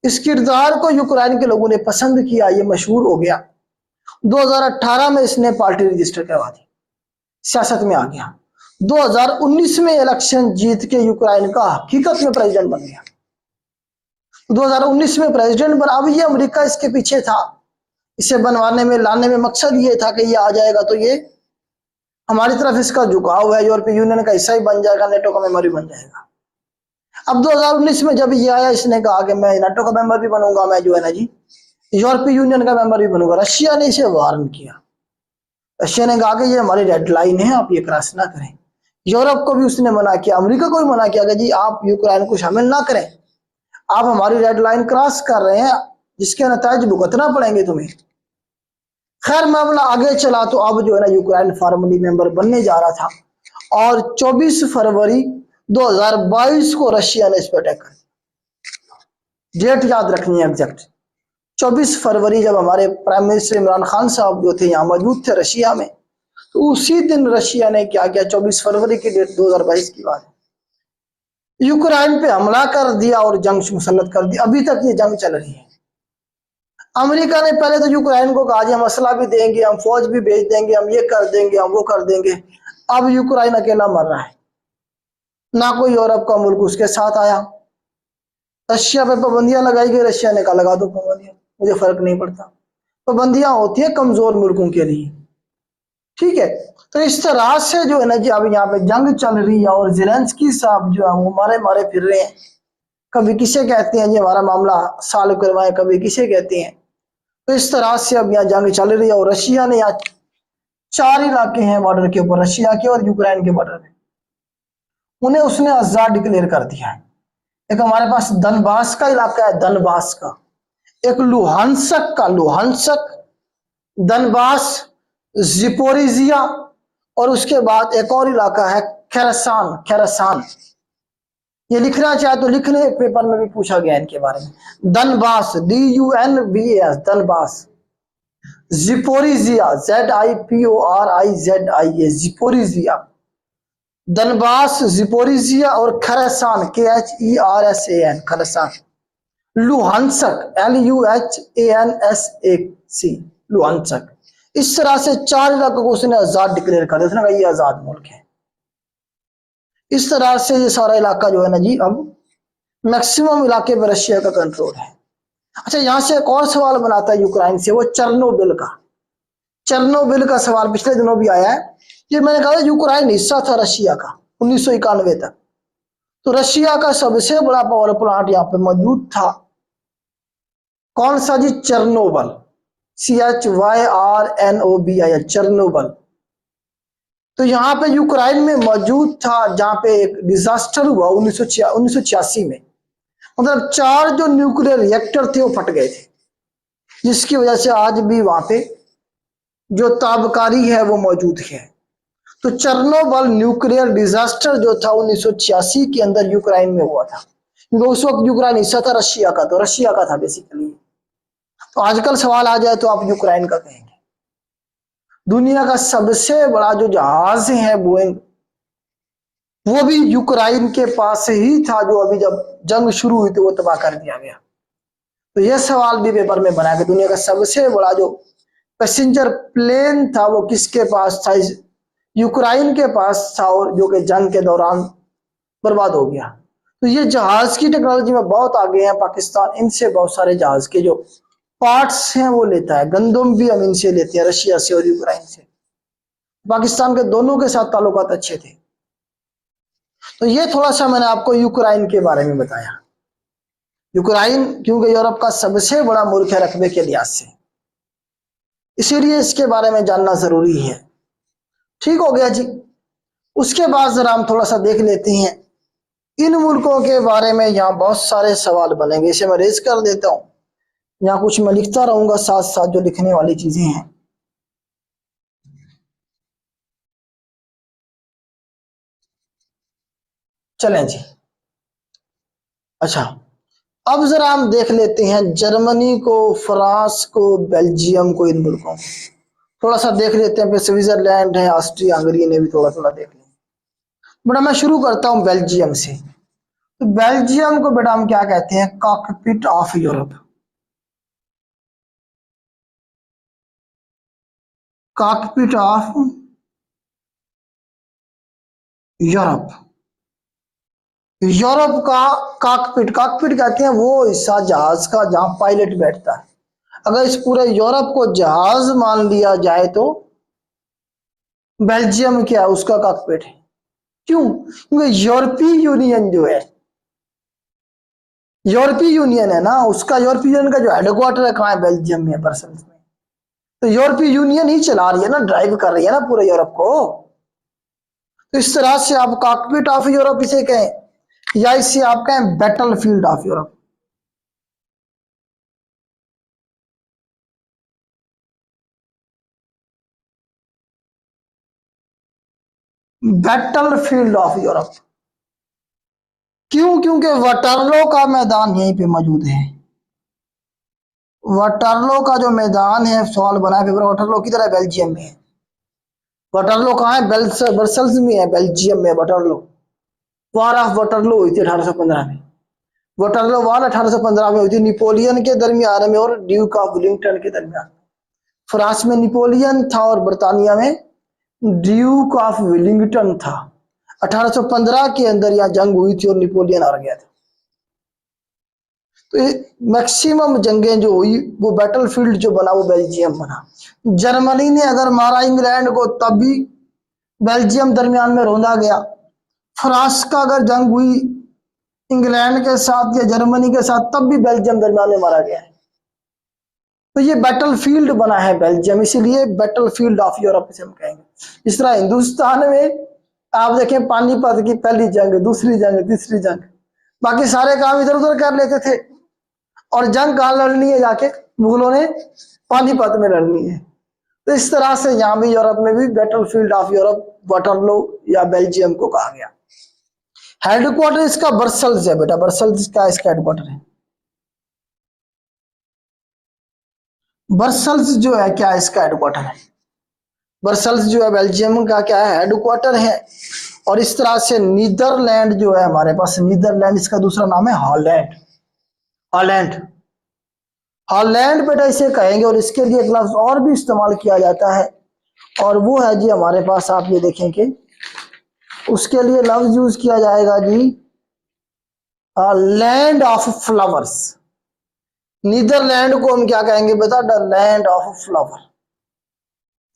A: इस किरदार को यूक्रेन के लोगों ने पसंद किया, ये मशहूर हो गया। 2018 में इसने पार्टी रजिस्टर करवा दी, सियासत में आ गया। 2019 में इलेक्शन जीत के यूक्रेन का हकीकत में प्रेसिडेंट बन गया। 2019 में प्रेसिडेंट बना। अब ये अमेरिका इसके पीछे था, इसे बनवाने में, लाने में मकसद ये था कि ये आ जाएगा तो ये हमारी तरफ इसका झुकाव है, यूरोपीय यूनियन का हिस्सा ही बन जाएगा, नेटो का मेंबर भी बन जाएगा। अब 2019 में जब ये आया, इसने कहा कि मैं नेटो का मेंबर भी बनूंगा, मैं जो है ना जी यूरोपीय यूनियन का मेंबर भी बनूंगा। रशिया ने इसे वार्न किया। रशिया ने कहा कि ये हमारी डेडलाइन है, आप ये क्रॉस ना करें। यूरोप को भी उसने मना किया, अमेरिका को भी मना किया कि जी आप यूक्रेन को शामिल ना करें, आप हमारी डेडलाइन क्रॉस कर रहे हैं, जिसके नतीजे भुगतना पड़ेंगे तुम्हें। खैर मामला आगे चला तो अब जो है ना यूक्रेन फॉर्मली मेंबर बनने जा रहा था और 24 फरवरी 2022 को रशिया ने इस पर अटैक कर दिया। डेट याद रखनी है एग्जैक्ट 24 फरवरी, जब हमारे प्राइम मिनिस्टर इमरान खान साहब जो थे यहाँ मौजूद थे रशिया में, तो उसी दिन रशिया ने क्या किया, 24 फरवरी की डेट 2022 की बात है, यूक्रेन पे हमला कर दिया और जंग मुसल्लत कर दी। अभी तक ये जंग चल रही है। अमेरिका ने पहले तो यूक्रेन को कहा हम असला भी देंगे, हम फौज भी भेज देंगे, हम ये कर देंगे, हम वो कर देंगे। अब यूक्रेन अकेला मर रहा है, ना कोई यूरोप का मुल्क उसके साथ आया। रशिया पे पाबंदियां लगाई गई, रशिया ने कहा लगा दो पाबंदियां, मुझे फर्क नहीं पड़ता। पाबंदियां होती है कमजोर मुल्कों के लिए, ठीक है। तो इस तरह से जो है ना जी अब यहाँ पे जंग चल रही है और ज़ेलेंस्की साहब जो है वो मारे मारे फिर रहे हैं। कभी किसे कहते हैं जी हमारा मामला साल करवाए, कभी किसे कहते हैं। तो इस तरह से अब यहाँ जंग चल रही है और रशिया ने यहाँ 4 इलाके हैं बॉर्डर के ऊपर, रशिया के और यूक्रेन के बॉर्डर में, उन्हें उसने आजाद डिक्लेयर कर दिया है। एक हमारे पास दनबास का इलाका है, दनबास का, एक लुहानसक का, लुहानसक, दनबास, जिपोरिजिया, और उसके बाद एक और इलाका है खेरसान, खेरसान। ये लिखना चाहे तो लिखने पेपर में भी पूछा गया इनके बारे में। दनबास, DUNBAS, दनबास, जिपोरिजिया, ZIPORIZIA, जिपोरिजिया, दनबास, जिपोरिजिया और खरसान, KHERSAN, खरसान, लुहानसक, LUHANSAC, लुहानसक। इस तरह से 4 इलाकों को उसने आजाद डिक्लेयर कर दिया। उसने कहा ये आजाद मुल्क है। इस तरह से ये सारा इलाका जो है ना जी अब मैक्सिमम इलाके में रशिया का कंट्रोल है। अच्छा, यहां से एक और सवाल बनाता है यूक्रेन से, वो चेर्नोबिल का। चेर्नोबिल का सवाल पिछले दिनों भी आया है। ये मैंने कहा यूक्रेन हिस्सा था रशिया का 1991 तक, तो रशिया का सबसे बड़ा पावर प्लांट यहाँ पे मौजूद था। कौन सा जी? Chernobyl, CHYRNOBIL, Chernobyl. तो यहाँ पे यूक्रेन में मौजूद था, जहां पे एक डिजास्टर हुआ 1986 में। मतलब 4 जो न्यूक्लियर रिएक्टर थे वो फट गए थे, जिसकी वजह से आज भी वहां पे जो ताबकारी है वो मौजूद है। तो चेर्नोबिल न्यूक्लियर डिजास्टर जो था 1986 के अंदर यूक्रेन में हुआ था, क्योंकि उस वक्त यूक्रेन हिस्सा था रशिया का, तो रशिया का था बेसिकली। तो आजकल सवाल आ जाए तो आप यूक्रेन का कहेंगे। दुनिया का सबसे बड़ा जो जहाज है बोइंग, वो भी यूक्रेन के पास ही था, जो अभी जब जंग शुरू हुई तो वो तबाह कर दिया गया। तो यह सवाल भी पेपर में बना कि दुनिया का सबसे बड़ा जो पैसेंजर प्लेन था वो किसके पास था? यूक्रेन के पास था, और जो कि जंग के दौरान बर्बाद हो गया। तो ये जहाज की टेक्नोलॉजी में बहुत आगे है पाकिस्तान। इनसे बहुत सारे जहाज के जो पार्ट्स हैं वो लेता है। गंदम भी हम इनसे लेते हैं, रशिया से और यूक्रेन से। पाकिस्तान के दोनों के साथ ताल्लुकात अच्छे थे। तो ये थोड़ा सा मैंने आपको यूक्रेन के बारे में बताया। यूक्रेन क्योंकि यूरोप का सबसे बड़ा मुल्क है रकबे के लिहाज से, इसीलिए इसके बारे में जानना जरूरी है। ठीक हो गया जी। उसके बाद जरा हम थोड़ा सा देख लेते हैं इन मुल्कों के बारे में। यहाँ बहुत सारे सवाल बनेंगे, इसे मैं रेज कर देता हूँ। यहाँ कुछ मैं लिखता रहूंगा साथ साथ जो लिखने वाली चीजें हैं। चलें जी। अच्छा, अब जरा हम देख लेते हैं जर्मनी को, फ्रांस को, बेल्जियम को, इन मुल्कों को थोड़ा सा देख लेते हैं। फिर स्विट्जरलैंड है, ऑस्ट्रिया हंगरी ने भी थोड़ा थोड़ा देख लें। बेटा मैं शुरू करता हूं बेल्जियम से। तो बेल्जियम को बेटा हम क्या कहते हैं? Cockpit of Europe. Cockpit of Europe, Europe का कॉकपिट। कॉकपिट कहते हैं वो हिस्सा जहाज का जहां पायलट बैठता है। अगर इस पूरे यूरोप को जहाज मान लिया जाए तो बेल्जियम क्या है? उसका कॉकपिट है। क्यों? क्योंकि यूरोपीय यूनियन जो है, यूरोपीय यूनियन है ना, उसका यूरोपीय यूनियन का जो हेडक्वार्टर है कहाँ है? बेल्जियम में, ब्रसेल्स में। तो यूरोपीय यूनियन ही चला रही है ना, ड्राइव कर रही है ना पूरे यूरोप को। तो इस तरह से आप कॉकपिट ऑफ यूरोप इसे कहें, या इसे आप कहें battle field of Europe. Battle field of Europe. क्यों? क्योंकि वाटरलो का मैदान यहीं पे मौजूद है। वाटरलो का जो मैदान है, सवाल बना है पेपर, वाटरलो किधर है? बेल्जियम में है। वाटरलो कहाँ है? ब्रसल्स में है, बेल्जियम में वाटरलो। वार ऑफ वाटरलो हुई थी 1815 में। वाटरलो वार 1815 में हुई थी, निपोलियन के दरमियान में और ड्यूक ऑफ वेलिंगटन के दरमियान। फ्रांस में निपोलियन था और बर्तानिया में ड्यूक ऑफ वेलिंगटन था। 1815 के अंदर यह जंग हुई थी और निपोलियन हार गया था। तो मैक्सिमम जंगें जो हुई वो बैटलफील्ड जो बना वो बेल्जियम बना। जर्मनी ने अगर मारा इंग्लैंड को तब भी बेल्जियम दरमियान में रौंदा गया। फ्रांस का अगर जंग हुई इंग्लैंड के साथ या जर्मनी के साथ तब भी बेल्जियम दरमियान में मारा गया है। तो ये बैटलफील्ड बना है बेल्जियम, इसीलिए बैटलफील्ड ऑफ यूरोप से हम कहेंगे। इस तरह हिंदुस्तान में आप देखें पानीपत की पहली जंग, दूसरी जंग, तीसरी जंग, बाकी सारे काम इधर उधर कर लेते थे और जंग कहाँ लड़नी है? जाके मुगलों ने पानीपत में लड़नी है। तो इस तरह से यहाँ भी यूरोप में भी बैटलफील्ड ऑफ यूरोप वाटरलो या बेल्जियम को कहा गया। हेडक्वार्टर इसका ब्रसल्स है बेटा, ब्रसल्स का इसका हेडक्वार्टर है। ब्रसल्स जो है क्या इसका हेडक्वार्टर है? ब्रसल्स जो है बेल्जियम का क्या है? हेडक्वार्टर है। और इस तरह से नीदरलैंड जो है हमारे पास, नीदरलैंड इसका दूसरा नाम है हॉलैंड। हॉलैंड, हॉलैंड बेटा इसे कहेंगे। और इसके लिए एक लफ्ज और भी इस्तेमाल किया जाता है और वो है जी हमारे पास, आप ये देखें कि उसके लिए लफ्ज यूज किया जाएगा जी लैंड ऑफ फ्लावर्स। नीदरलैंड को हम क्या कहेंगे बेटा? The land of flower,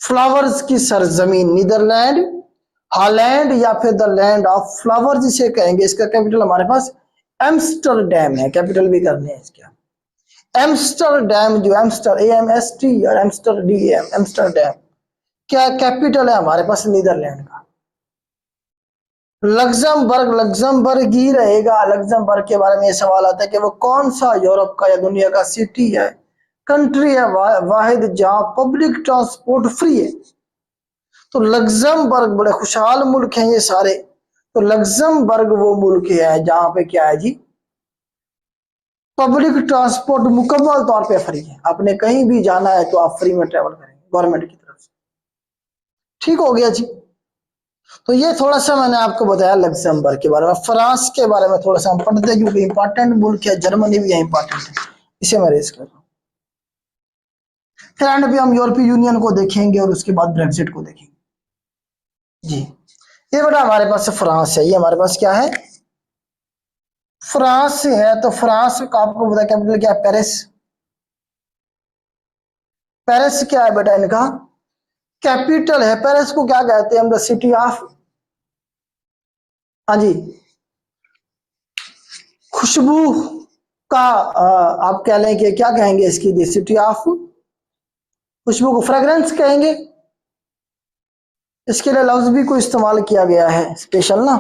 A: flowers की सरजमीन नीदरलैंड, हॉलैंड या फिर द लैंड ऑफ फ्लावर्स जिसे कहेंगे। इसका कैपिटल हमारे पास एम्स्टरडैम है, कैपिटल भी करने हैं इसके। एम्स्टरडैम जो AMST और एम्स्टरडीएम, एम्स्टरडैम क्या कैपिटल है हमारे पास नीदरलैंड का। लग्जमबर्ग, लग्जमबर्ग ही रहेगा। लग्जमबर्ग के बारे में सवाल आता है कि वो कौन सा यूरोप का या दुनिया का सिटी है, कंट्री है वाहिद जहां पब्लिक ट्रांसपोर्ट फ्री है। तो लग्जमबर्ग बड़े खुशहाल मुल्क हैं ये सारे। तो लग्जमबर्ग वो मुल्क है जहां पे क्या है जी, पब्लिक ट्रांसपोर्ट मुकम्मल तौर पे फ्री है। आपने कहीं भी जाना है तो आप फ्री में ट्रेवल करेंगे गवर्नमेंट की तरफ से। ठीक हो गया जी। तो ये थोड़ा सा मैंने आपको बताया लग्जमबर्ग के बारे में। फ्रांस के बारे में थोड़ा सा हम पढ़ते हैं क्योंकि इंपॉर्टेंट मुल्क है। जर्मनी भी इंपॉर्टेंट है, इसे मैं रेस कर रहा हूँ। फिर एंड पे हम यूरोपीय यूनियन को देखेंगे और उसके बाद ब्रेक्सिट को देखेंगे जी। ये बेटा हमारे पास फ्रांस है। ये हमारे पास क्या है? फ्रांस है। तो फ्रांस का आपको पता कैपिटल क्या है? पेरिस। पेरिस क्या है बेटा इनका? कैपिटल है। पेरिस को क्या कहते हैं हम? द सिटी ऑफ, हाँ जी, खुशबू का आप कह लें कि क्या कहेंगे इसकी? द सिटी ऑफ, खुशबू को फ्रेग्रेंस कहेंगे। इसके लिए लफ्ज भी को इस्तेमाल किया गया है स्पेशल ना,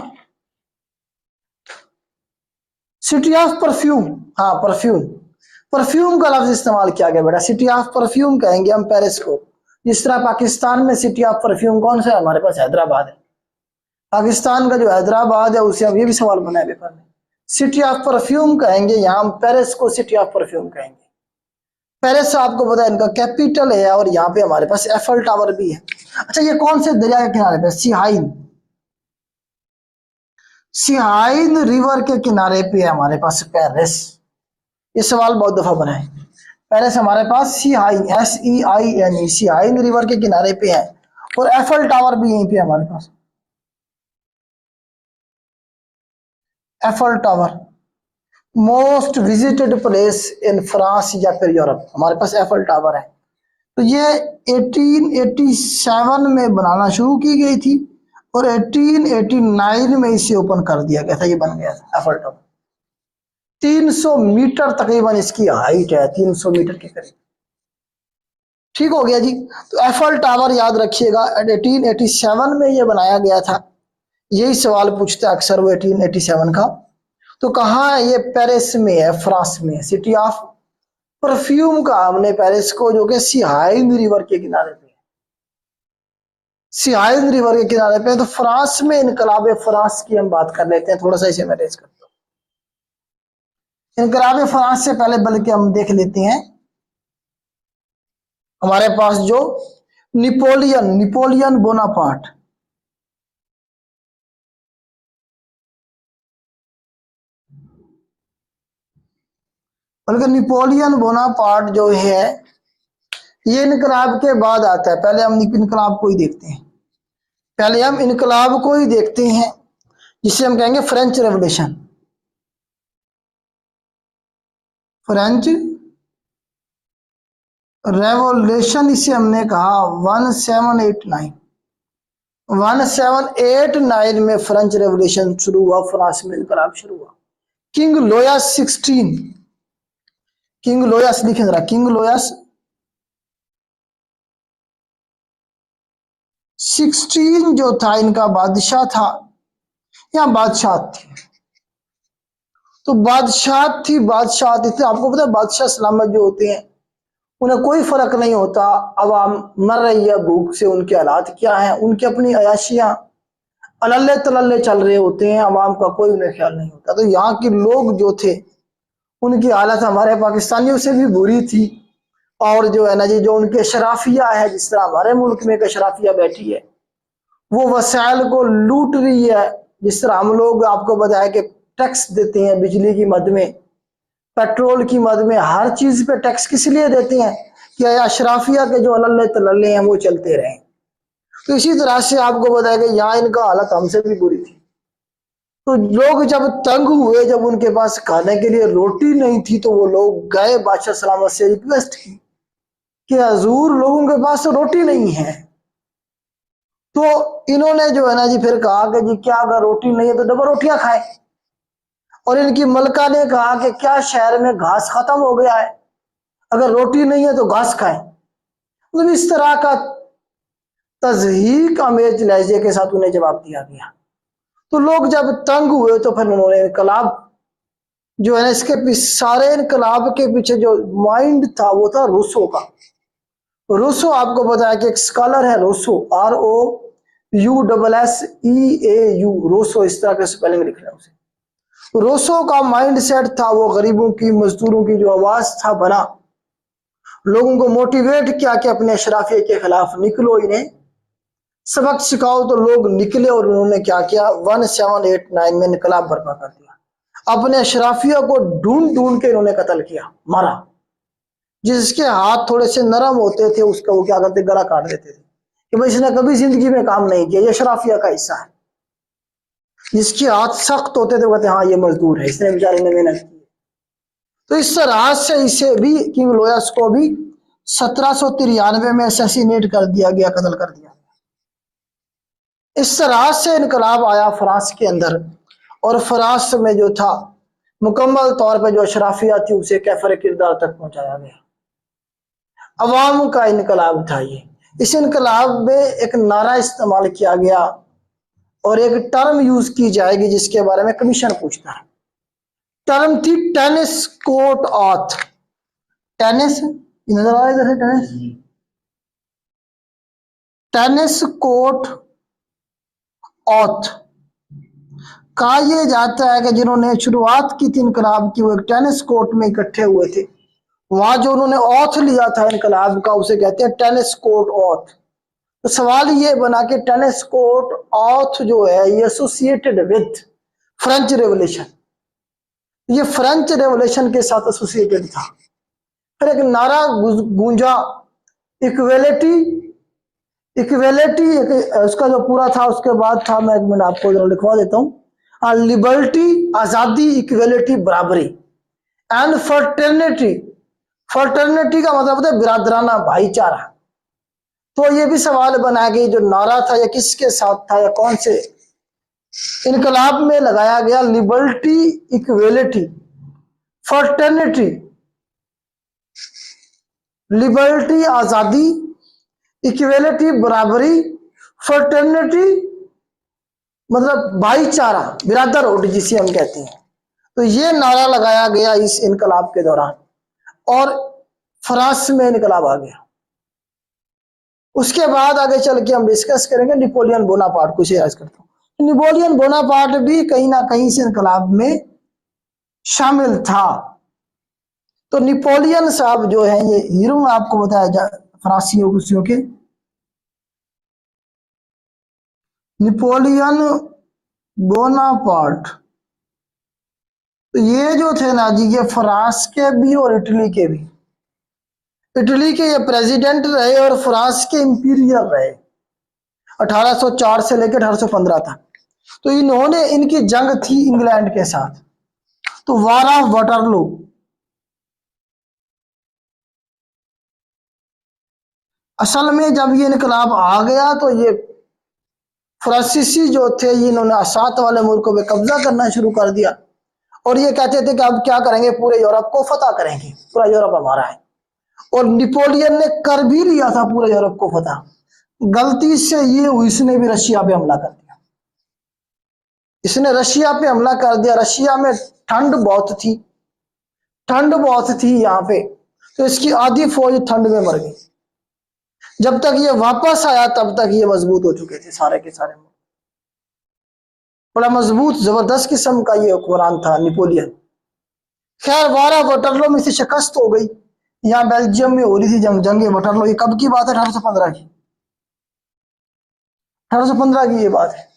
A: सिटी ऑफ परफ्यूम। हाँ परफ्यूम, परफ्यूम का लफ्ज इस्तेमाल किया गया बेटा, सिटी ऑफ परफ्यूम कहेंगे हम पेरिस को। जिस तरह पाकिस्तान में सिटी ऑफ परफ्यूम कौन सा है हमारे पास? हैदराबाद है। पाकिस्तान का जो हैदराबाद है उसे अब ये भी सवाल बना है पेपर में, सिटी ऑफ परफ्यूम कहेंगे। यहाँ हम पेरिस को सिटी ऑफ परफ्यूम कहेंगे। पेरिस आपको पता है इनका कैपिटल है और यहाँ पे हमारे पास एफल टावर भी है। अच्छा ये कौन से दरिया के किनारे पे? सिहाइन, सिहाइन रिवर के किनारे पे है हमारे पास पेरिस। ये सवाल बहुत दफा बना है। पेरिस हमारे पास सिहाइन, SEINE, सिहाइन रिवर के किनारे पे है और एफल टावर भी यहीं पे हमारे पास। Eiffel tower most visited place in France या फिर यूरोप, हमारे पास एफल टावर है। तो ये 1887 में बनाना शुरू की गई थी और 1889 में इसे ओपन कर दिया गया था। ये बन गया था एफल टावर। 300 मीटर तकरीबन इसकी हाइट है, 300 मीटर के करीब। ठीक हो गया जी। तो एफल टावर याद रखिएगा 1887 में ये बनाया गया था। यही सवाल पूछता है अक्सर वो 1887 का। तो कहाँ है ये? पेरिस में है, फ्रांस में, सिटी ऑफ परफ्यूम का हमने पेरिस को, जो कि सिहाइन रिवर के किनारे पे है। सिहाइन रिवर के किनारे पे। तो फ्रांस में इनकलाब फ्रांस की हम बात कर लेते हैं, थोड़ा सा इसे मैं रेज करता हूँ। इनकलाब फ्रांस से पहले बल्कि हम देख लेते हैं हमारे पास जो निपोलियन बोनापार्ट। बल्कि निपोलियन बोनापार्ट जो है ये इनकलाब के बाद आता है। पहले हम इनकलाब को ही देखते हैं, पहले हम इनकलाब को ही देखते हैं जिसे हम कहेंगे फ्रेंच रेवोल्यूशन। फ्रेंच रेवोल्यूशन इसे हमने कहा 1789। 1789 में फ्रेंच रेवोल्यूशन शुरू हुआ, फ्रांस में इनकलाब शुरू हुआ। किंग लोयस 16, किंग लोयस लिखे जरा, किंग लोयस 16 जो था इनका बादशाह था या बादशाह थी। तो बादशाह थी, बादशाह थी। आपको पता है बादशाह सलामत जो होते हैं उन्हें कोई फर्क नहीं होता अवाम मर रही है भूख से, उनके हालात क्या हैं, उनकी अपनी अयाशियां अल्ले तलल्ले चल रहे होते हैं, अवाम का कोई उन्हें ख्याल नहीं होता। तो यहाँ के लोग जो थे उनकी हालत हमारे पाकिस्तानियों से भी बुरी थी। और जो है ना जी, जो उनके शराफिया है, जिस तरह हमारे मुल्क में एक शराफिया बैठी है वो वसाइल को लूट रही है। जिस तरह हम लोग आपको बताया कि टैक्स देते हैं बिजली की मद में, पेट्रोल की मद में, हर चीज पे टैक्स किस लिए देते हैं कि अशराफिया के जो अल्ले तल्ले हैं वो चलते रहें। तो इसी तरह से आपको बताया कि यहाँ इनका हालत हमसे भी बुरी थी। तो लोग जब तंग हुए, जब उनके पास खाने के लिए रोटी नहीं थी, तो वो लोग गए बादशाह सलामत से रिक्वेस्ट की कि हजूर लोगों के पास तो रोटी नहीं है। तो इन्होंने जो है ना जी फिर कहा कि जी क्या अगर रोटी नहीं है तो डबल रोटियां खाएं। और इनकी मलका ने कहा कि क्या शहर में घास खत्म हो गया है, अगर रोटी नहीं है तो घास खाएं। मतलब इस तरह का तजहीक अमेज लहजे के साथ उन्हें जवाब दिया गया। तो लोग जब तंग हुए तो फिर उन्होंने इनकलाब जो है ना, इसके सारे इनकलाब के पीछे जो माइंड था वो था रूसो का। रूसो आपको बताया कि एक स्कॉलर है रूसो, ROUSSEAU, रूसो इस तरह के स्पेलिंग लिख रहे हैं उसे। रूसो का माइंड सेट था, वो गरीबों की मजदूरों की जो आवाज था बना, लोगों को मोटिवेट किया कि अपने अशराफिया के खिलाफ निकलो, इन्हें सबक सिखाओ। तो लोग निकले और उन्होंने क्या किया, 1789 में इनकलाब बर्पा कर दिया। अपने अशराफिया को ढूंढ ढूंढ के इन्होंने कत्ल किया, मारा। जिसके हाथ थोड़े से नरम होते थे उसका वो क्या करते, गला काट देते थे कि भाई इसने कभी जिंदगी में काम नहीं किया, ये अशराफिया का हिस्सा है। जिसके हाथ सख्त होते थे वो कहते हाँ ये मजदूर है, इसने बेचारे ने मेहनत की। तो इस तरह से इसे भी, किंग लोयस को भी 1793 में असैसिनेट कर दिया गया, कत्ल कर दिया। इस तरह से इनकलाब आया फ्रांस के अंदर। और फ्रांस में जो था मुकम्मल तौर पर जो अशराफिया थी उसे कैफर किरदार तक पहुंचाया गया। अवाम का इनकलाब था ये। इस इनकलाब में एक नारा इस्तेमाल किया गया और एक टर्म यूज की जाएगी जिसके बारे में कमीशन पूछता है। टर्म थी टेनिस कोर्ट ऑथ। टेनिस नजर आ रहा है, टेनिस, टेनिस कोर्ट ऑथ। कहा यह जाता है कि जिन्होंने शुरुआत की थी इनकलाब की वो एक टेनिस कोर्ट में इकट्ठे हुए थे। वहां जो उन्होंने ऑथ लिया था इनकलाब का उसे कहते हैं टेनिस कोर्ट ऑथ। तो सवाल ये बना कि टेनिस कोर्ट ऑथ जो है ये एसोसिएटेड विद फ्रेंच रेवोल्यूशन, ये फ्रेंच रेवोल्यूशन के साथ एसोसिएटेड था। फिर एक नारा गूंजा, इक्वेलिटी, इक्वेलिटी उसका जो पूरा था उसके बाद था, मैं एक मिनट आपको जरा लिखवा देता हूँ, लिबर्टी आजादी, इक्वेलिटी बराबरी, एंड फर्टर्निटी। फर्टर्निटी का मतलब होता है बिरादराना भाईचारा। तो ये भी सवाल बना कि जो नारा था ये किसके साथ था या कौन से इनकलाब में लगाया गया। लिबर्टी, इक्वेलिटी, फर्टर्निटी, लिबर्टी आजादी, इक्वेलिटी बराबरी, फर्टर्निटी मतलब भाईचारा, बिरादरहुड जिसे हम कहते हैं। तो ये नारा लगाया गया इस इनकलाब के दौरान और फ्रांस में इनकलाब आ गया। उसके बाद आगे चल के हम डिस्कस करेंगे नेपोलियन बोनापार्ट को। इसे याद करता हूँ, नेपोलियन बोनापार्ट भी कहीं ना कहीं से इनकलाब में शामिल था। तो नेपोलियन साहब जो है ये हीरो आपको बताया जा फ्रांसीसियों के। नेपोलियन बोनापार्ट तो ये जो थे ना जी, ये फ्रांस के भी और इटली के भी। इटली के ये प्रेसिडेंट रहे और फ्रांस के इंपीरियर रहे 1804 से लेकर 1815 तक। तो इन्होंने, इनकी जंग थी इंग्लैंड के साथ, तो वार ऑफ वाटरलू। असल में जब ये इनकलाब आ गया तो ये फ्रांसीसी जो थे इन्होंने साथ वाले मुल्कों पे कब्जा करना शुरू कर दिया और ये कहते थे कि अब क्या करेंगे, पूरे यूरोप को फतह करेंगे, पूरा यूरोप हमारा है। और नेपोलियन ने कर भी लिया था पूरे यूरोप को फतह। गलती से ये हुई, इसने भी रशिया पे हमला कर दिया। इसने रशिया पे हमला कर दिया। रशिया में ठंड बहुत थी, ठंड बहुत थी यहाँ पे, तो इसकी आधी फौज ठंड में मर गई। जब तक ये वापस आया तब तक ये मजबूत हो चुके थे सारे के सारे। बड़ा मजबूत जबरदस्त किस्म का ये हुक्मरान था नेपोलियन। खैर वारा वाटरलो में से शिकस्त हो गई। यहाँ बेल्जियम में हो रही थी जंग वाटरलो। ये कब की बात है? 1815 की। 1815 की ये बात है।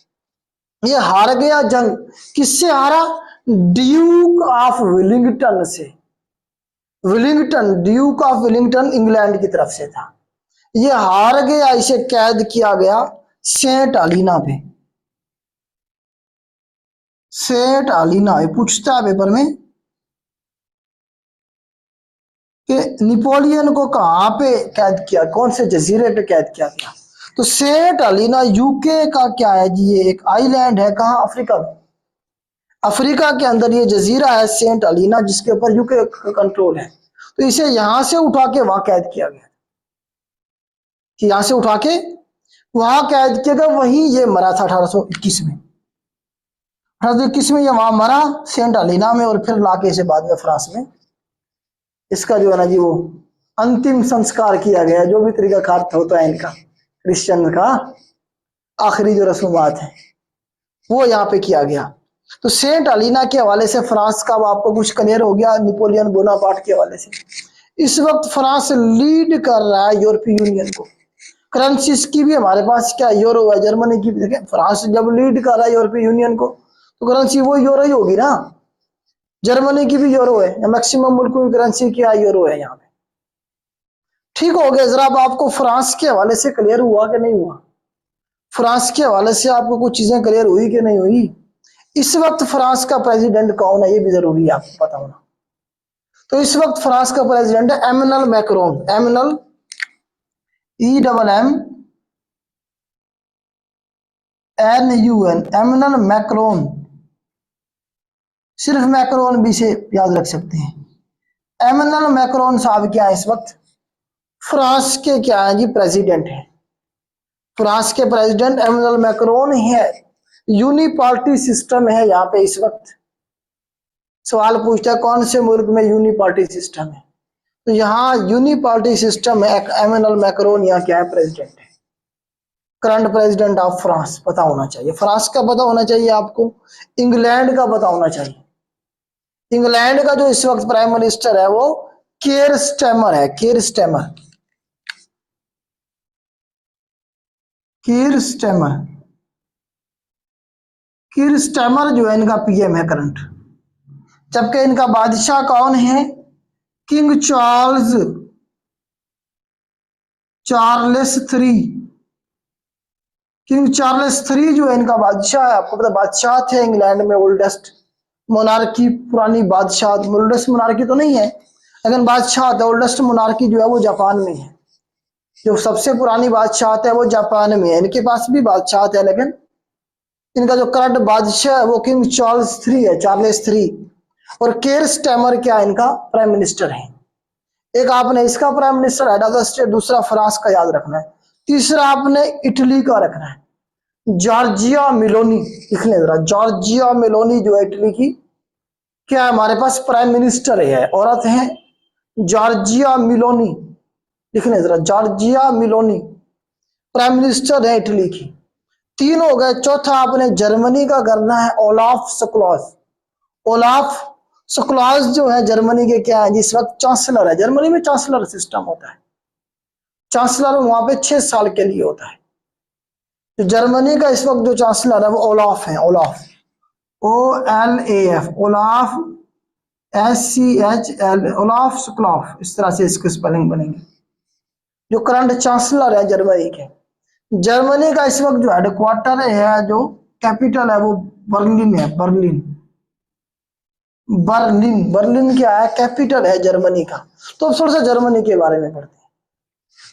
A: ये हार गया जंग। किससे हारा? ड्यूक ऑफ विलिंगटन से। Willingdon, Duke of Willingdon England की तरफ से था। ये हार गया, इसे कैद किया गया सेंट अलीना पे। सेंट अलीना पूछता है पेपर में कि नेपोलियन को कहां पे कैद किया, कौन से जजीरे पे कैद किया गया। तो सेंट अलीना यूके का क्या है जी, ये एक आइलैंड है। कहां? अफ्रीका में। अफ्रीका के अंदर ये जजीरा है सेंट अलीना, जिसके ऊपर यूके का कंट्रोल है। तो इसे यहां से उठा के वहां कैद किया गया, कि यहां से उठा के वहां कैद किया गया। वहीं ये मरा था 1821 में। 1821 में ये वहां मरा सेंट अलीना में, और फिर लाके इसे बाद में फ्रांस में इसका जो है ना जी वो अंतिम संस्कार किया गया। जो भी तरीका कार होता है इनका, क्रिश्चियन का आखिरी जो रस्मात है वो यहाँ पे किया गया। तो सेंट अलीना के हवाले से फ्रांस का आपको कुछ क्लियर हो गया। नेपोलियन बोनापार्ट के हवाले से इस वक्त फ्रांस लीड कर रहा है यूरोपीय यूनियन को। करेंसी की भी हमारे पास क्या यूरो है, जर्मनी की भी। देखें फ्रांस जब लीड कर रहा है यूरोपीय यूनियन को तो करेंसी वो यूरो ही होगी ना। जर्मनी की भी यूरो है, मैक्सिमम मुल्कों की करेंसी क्या यूरो है यहाँ पे। ठीक हो गया। जरा अब आपको फ्रांस के हवाले से क्लियर हुआ कि नहीं हुआ? फ्रांस के हवाले से आपको कुछ चीजें क्लियर हुई कि नहीं हुई? इस वक्त फ्रांस का प्रेसिडेंट कौन है ये भी जरूरी है आपको पता होना। तो इस वक्त फ्रांस का प्रेसिडेंट है Emmanuel Macron. Emmanuel EMMANUN, Emmanuel Macron. सिर्फ मैक्रोन भी से याद रख सकते हैं। एमैनुअल मैक्रोन साहब क्या है इस वक्त फ्रांस के क्या है जी, प्रेसिडेंट है। फ्रांस के प्रेसिडेंट एमैनुअल मैक्रोन ही है। यूनिपार्टी सिस्टम है यहाँ पे इस वक्त। सवाल पूछता है कौन से मुल्क में यूनिपार्टी सिस्टम है, तो यहाँ यूनिपार्टी सिस्टम है। एमैनुअल मैक्रोन यहाँ क्या है, प्रेसिडेंट है, करंट प्रेसिडेंट ऑफ फ्रांस। पता होना चाहिए। फ्रांस का पता होना चाहिए आपको, इंग्लैंड का पता होना चाहिए। इंग्लैंड का जो इस वक्त प्राइम मिनिस्टर है वो केयर स्टैमर है। केयर स्टैमर, कीर स्टैमर। कीर स्टैमर जो है इनका पीएम है करंट। जबकि इनका बादशाह कौन है? King Charles three. King Charles three जो है इनका बादशाह है। आपको पता बादशाह थे इंग्लैंड में, ओल्डेस्ट मोनार्की, पुरानी बादशाह। ओल्डेस्ट मोनार्की तो नहीं है लेकिन बादशाह था। ओल्डेस्ट मोनार्की जो है वो जापान में है। जो सबसे पुरानी बादशाह है वो जापान में है। इनके पास भी बादशाह है लेकिन इनका जो करंट बादशाह है वो किंग चार्ल्स थ्री है, चार्ल्स थ्री। और केयर स्टैमर क्या इनका प्राइम मिनिस्टर है। एक आपने इसका prime minister head of the state, दूसरा फ्रांस का याद रखना है, तीसरा आपने इटली का रखना है, जॉर्जिया मेलोनी। लिख लें जरा, जॉर्जिया मेलोनी जो है इटली की क्या है हमारे पास प्राइम मिनिस्टर है, औरत है जॉर्जिया मेलोनी। लिख लें जरा, जॉर्जिया मेलोनी। प्राइम मिनिस्टर है इटली की। 3 हो गए। चौथा आपने जर्मनी का करना है, ओलाफ स्कोल्ज। ओलाफ स्कोल्ज जो है जर्मनी के क्या है, जिस वक्त चांसलर है। जर्मनी में चांसलर सिस्टम होता है, चांसलर वहां पे 6 साल के लिए होता है। तो जर्मनी का इस वक्त जो चांसलर है वो ओलाफ है, Olaf, OLAF, Olaf, SCHL, Olaf Scholz, इस तरह से इसके स्पेलिंग बनेंगे। जो करंट चांसलर है जर्मनी के। जर्मनी का इस वक्त जो हेडक्वार्टर है, जो कैपिटल है वो बर्लिन है, बर्लिन। बर्लिन, बर्लिन क्या है, कैपिटल है जर्मनी का। तो अब थोड़ा सा जर्मनी के बारे में पढ़ते हैं।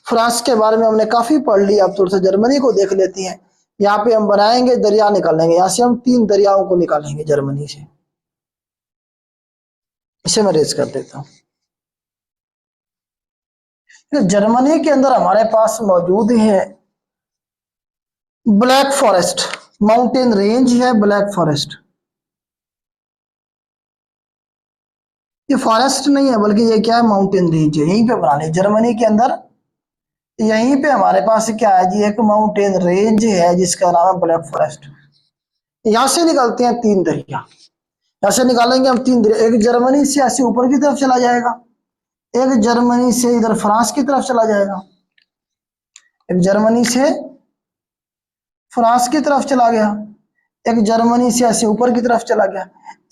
A: फ्रांस के बारे में हमने काफी पढ़ लिया, अब थोड़ा सा जर्मनी को देख लेते हैं। यहाँ पे हम बनाएंगे दरिया, निकालेंगे यहाँ से हम 3 दरियाओं को निकालेंगे जर्मनी से। इसे मैं रेज कर देता हूँ। तो जर्मनी के अंदर हमारे पास मौजूद है ब्लैक फॉरेस्ट, माउंटेन रेंज है ब्लैक फॉरेस्ट। ये फॉरेस्ट नहीं है बल्कि ये क्या है, माउंटेन रेंज है। यहीं पे बना ले जर्मनी के अंदर, यहीं पे हमारे पास क्या है जी, एक माउंटेन रेंज है जिसका नाम है ब्लैक फॉरेस्ट। यहां से निकलते हैं 3 दरिया। यहां से निकालेंगे हम 3 दरिया। एक जर्मनी से ऐसे ऊपर की तरफ चला जाएगा, एक जर्मनी से इधर फ्रांस की तरफ चला जाएगा, एक जर्मनी से फ्रांस की तरफ चला गया, एक जर्मनी से ऐसे ऊपर की तरफ चला गया,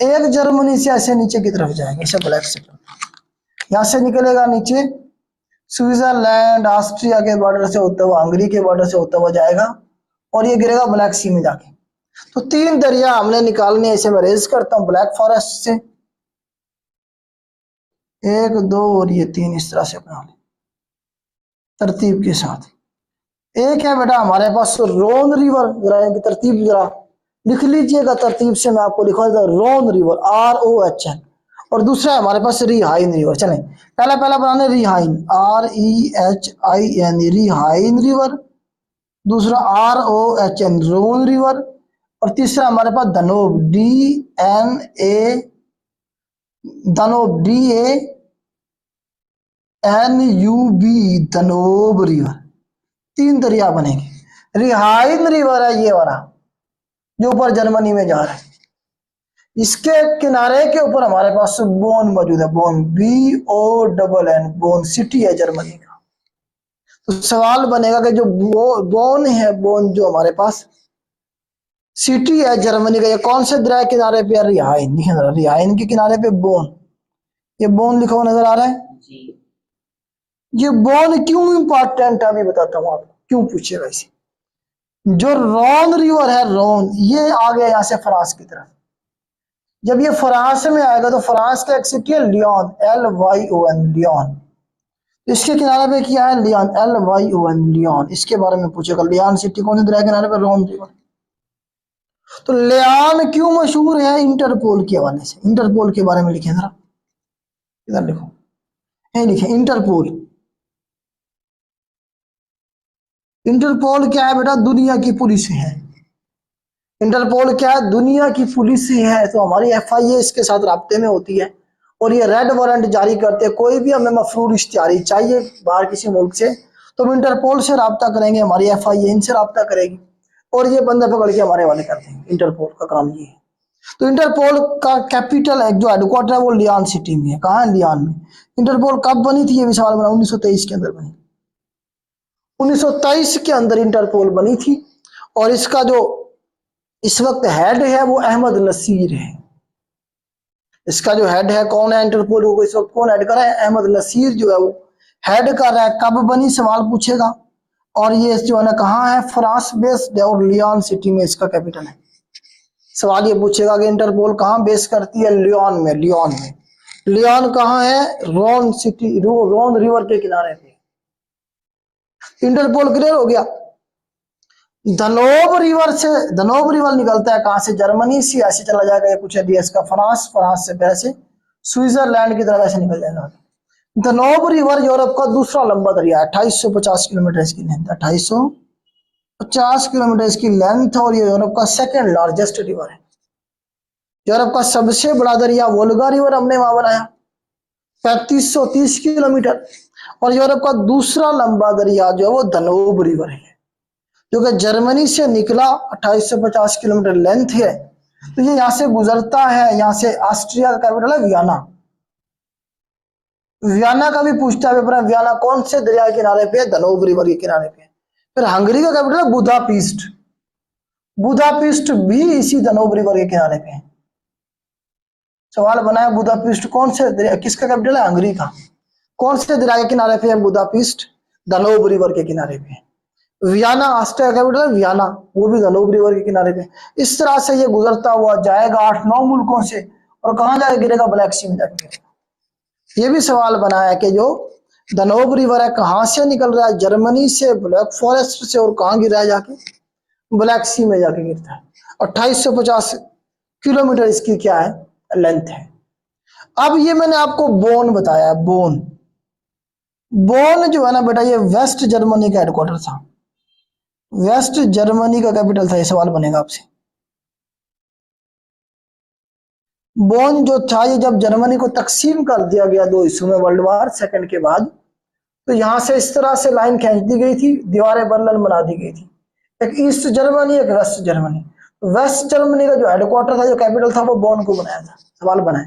A: एक जर्मनी से ऐसे नीचे की तरफ जाएगा। इसे ब्लैक से यहां से निकलेगा नीचे, स्विट्जरलैंड, ऑस्ट्रिया के बॉर्डर से होता हुआ, हंगरी के बॉर्डर से होता हुआ जाएगा और ये गिरेगा ब्लैक सी में जाके। तो 3 दरिया हमने निकालने, इसे मैं रेज करता हूं ब्लैक फॉरेस्ट से। 1 2 और ये 3 इस तरह से बना ले तरतीब के साथ। एक है बेटा हमारे पास रोन रिवर, जरा इनकी तरतीब जरा लिख लीजिएगा तरतीब से, मैं आपको लिखवा देता हूं। रोन रिवर, ROHN। और दूसरा है हमारे पास रिहाइन रिवर। चलें पहला पहला बनाने रिहाइन, REHIN, रिहाइन रिवर। दूसरा ROHN, रोन रिवर। और तीसरा हमारे पास दनोब, DNA, दनोब, DANUB, दनोब रिवर। 3 दरिया बनेंगे। रिहाइन रिवर है ये वाला जो ऊपर जर्मनी में जा रहा है। इसके किनारे के ऊपर हमारे पास बोन मौजूद है, बोन, BONN, बोन सिटी है जर्मनी का। तो सवाल बनेगा कि जो बोन है, बोन जो हमारे पास सिटी है जर्मनी का, ये कौन से दरिया किनारे पे है, रिहाइन। रिहाइन के किनारे पे बोन, ये बोन लिखा हुआ नजर आ रहा है जी। ये बोन क्यों इंपॉर्टेंट है अभी बताता हूँ आपको, क्यों पूछेगा इसे। जो रोन रिवर है, रोन, ये आ गया यहाँ से फ्रांस की तरफ। जब ये फ्रांस में आएगा तो फ्रांस का एक सिटी है लियोन, LYON, लियोन। इसके किनारे पे क्या है, लियोन, LYON, लियोन। इसके बारे में पूछेगा, लियोन सिटी कौन से दरिया किनारे पे, रोन रिवर। तो लियोन क्यों मशहूर है, इंटरपोल के हवाले से। इंटरपोल के बारे में लिखे जरा, इधर लिखो, ये लिखे इंटरपोल। इंटरपोल क्या है बेटा, दुनिया की पुलिस है। इंटरपोल क्या है, दुनिया की पुलिस है। तो हमारी FIA इसके साथ राब्ते में होती है और ये रेड वारंट जारी करते हैं। कोई भी हमें मफरूर इश्तिहारी चाहिए बाहर किसी मुल्क से तो हम इंटरपोल से राब्ता करेंगे, हमारी FIA इनसे राब्ता करेगी और ये बंदे पकड़ के हमारे वाले कर देंगे। इंटरपोल का काम ये है। तो इंटरपोल का कैपिटल है, जो हेडक्वार्टर है वो लियान सिटी में है। कहाँ है, लियान में। इंटरपोल कब बनी थी, ये भी सवाल बना, 1923 के अंदर बनी। 1923 के अंदर इंटरपोल बनी थी और इसका जो इस वक्त हेड है वो अहमद नसीर है। इसका जो हेड है कौन है, इंटरपोल को इस वक्त कौन हेड कर रहा है, अहमद नसीर जो है वो हेड कर रहा है। कब बनी सवाल पूछेगा। और ये जो है ना कहाँ है, फ्रांस बेस्ड है और लियोन सिटी में इसका कैपिटल है। सवाल ये पूछेगा कि इंटरपोल कहाँ बेस करती है, लियोन में। लियोन में, लियोन कहाँ है, रोन सिटी, रोन रिवर के किनारे पे। इंटरपोल क्लियर हो गया। दनोब रिवर से, दनोब रिवर निकलता है कहां से, जर्मनी से ऐसे चला जाएगा, ये कुछ है इसका फ्रांस, फ्रांस से ऐसे स्विट्जरलैंड की तरफ ऐसे निकल जाएगा। दनोब रिवर यूरोप का दूसरा लंबा दरिया है, 2850 किलोमीटर इसकी लेंथ, 2850 किलोमीटर इसकी लेंथ। और ये यूरोप का सेकंड लार्जेस्ट रिवर है। यूरोप का सबसे बड़ा दरिया वोल्गा रिवर हमने वहां बनाया, 3530 किलोमीटर। और यूरोप का दूसरा लंबा दरिया जो है वो दनोब रिवर है। जो कि जर्मनी से निकला, 2850 किलोमीटर लेंथ है। तो ये यहाँ से गुजरता है, यहाँ से ऑस्ट्रिया का कैपिटल है वियना। वियना का भी पूछता है पेपर में, वियना कौन से दरिया के किनारे पे है? दानूब रिवर के किनारे पे। फिर हंगरी का कैपिटल है बुदापेस्ट। बुदापेस्ट भी इसी दानूब रिवर के किनारे पे है। सवाल बनाया बुदापेस्ट कौन से दरिया, किसका कैपिटल है? हंगरी का। कौन से दरिया के किनारे पे है बुदापेस्ट? दानूब रिवर के किनारे पे। वियना ऑस्ट्रिया का कैपिटल है वियना, वो भी दानूब रिवर के किनारे पे। इस तरह से ये गुजरता हुआ जाएगा 8-9 मुल्कों से, और कहां जाके गिरेगा? ब्लैक सी में जाके गिरेगा। ये भी सवाल बनाया है कि जो दानूब रिवर है कहां से निकल रहा है? जर्मनी से, ब्लैक फॉरेस्ट से, और कहां गिरा है? जाके ब्लैक सी में जाके गिरता है। 2850 किलोमीटर इसकी क्या है? लेंथ है। अब ये मैंने आपको बोन बताया है, बोन। बोन जो है ना बेटा, ये वेस्ट जर्मनी का हेडक्वार्टर था, वेस्ट जर्मनी का कैपिटल था। ये सवाल बनेगा आपसे। बोन जो था, ये जब जर्मनी को तकसीम कर दिया गया 2 हिस्सों में वर्ल्ड वार सेकंड के बाद, तो यहां से इस तरह से लाइन खींच दी गई थी, दीवारें बर्लिन बना दी गई थी, एक ईस्ट जर्मनी, एक वेस्ट जर्मनी। वेस्ट जर्मनी का जो हेडक्वार्टर था, जो कैपिटल था, वो बोन को बनाया था। सवाल बनाया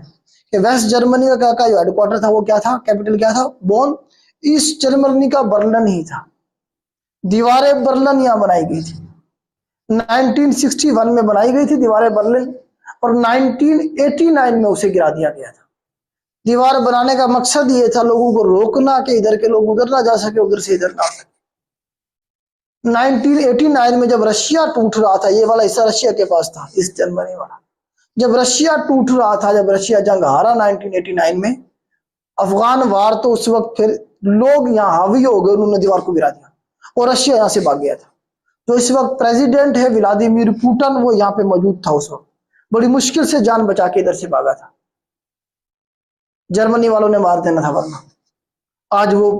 A: कि वेस्ट जर्मनी का जो हेडक्वार्टर था वो क्या था, कैपिटल क्या था? बोन। ईस्ट जर्मनी का बर्लिन ही था। दीवारें बर्लिन यहां बनाई गई थी, 1961 में बनाई गई थी दीवारें बर्लिन, और 1989 में उसे गिरा दिया गया था। दीवार बनाने का मकसद ये था लोगों को रोकना कि इधर के लोग उधर ना जा सके, उधर से इधर ना आ सके। 1989 में जब रशिया टूट रहा था, ये वाला हिस्सा रशिया के पास था, इस जर्मनी वाला, जब रशिया टूट रहा था, जब रशिया जंग हारा 1989 में, अफगान वार, तो उस वक्त फिर लोग यहाँ हावी हो गए, उन्होंने दीवार को गिरा दिया और रशिया यहाँ से भाग गया था। तो इस वक्त प्रेसिडेंट है व्लादिमीर पुतिन, वो यहाँ पे मौजूद था उस वक्त, बड़ी मुश्किल से जान बचा के इधर से भागा था। जर्मनी वालों ने मार देना था वरना। आज वो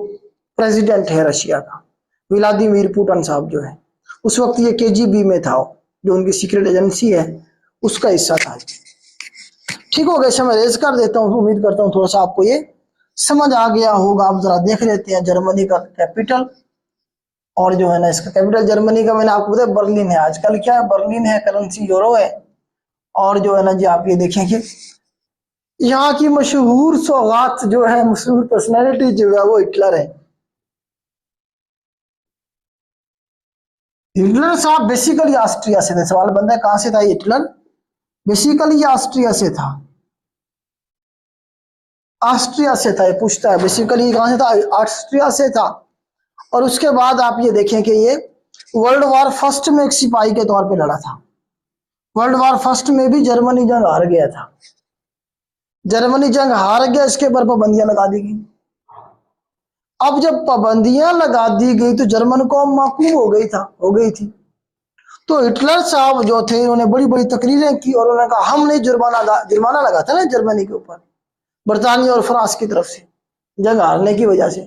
A: प्रेसिडेंट है रशिया का, व्लादिमीर पुतिन साहब जो है। उस वक्त ये केजीबी में था, जो उनकी सीक्रेट एजेंसी है, उसका हिस्सा था। ठीक हो गया, समय रेज कर देता हूँ। उम्मीद करता हूँ थोड़ा सा आपको ये समझ आ गया होगा। आप जरा देख लेते हैं जर्मनी का कैपिटल, और जो है ना इसका कैपिटल जर्मनी का मैंने आपको बताया बर्लिन है। आजकल क्या है? बर्लिन है, करेंसी यूरो है। और जो है ना जी आप ये देखें कि यहाँ की मशहूर सौगात जो है, मशहूर पर्सनैलिटी जो है वो हिटलर है। हिटलर साहब बेसिकली ऑस्ट्रिया से थे। सवाल बनता है कहां से था हिटलर? बेसिकली ऑस्ट्रिया से था, ऑस्ट्रिया से था। ये पूछता है बेसिकली कहां से था? ऑस्ट्रिया से था। और उसके बाद आप ये देखें कि ये वर्ल्ड वार फर्स्ट में एक सिपाही के तौर पे लड़ा था। वर्ल्ड वार फर्स्ट में भी जर्मनी जंग हार गया था। जर्मनी जंग हार गया, इसके ऊपर पाबंदियां लगा दी गई। अब जब पाबंदियां लगा दी गई तो जर्मन कौम माकूम हो गई थी। तो हिटलर साहब जो थे, उन्होंने बड़ी बड़ी तकरीरें की और उन्होंने कहा हमने जुर्माना लगा था ना जर्मनी के ऊपर, बरतानिया और फ्रांस की तरफ से, जंग हारने की वजह से।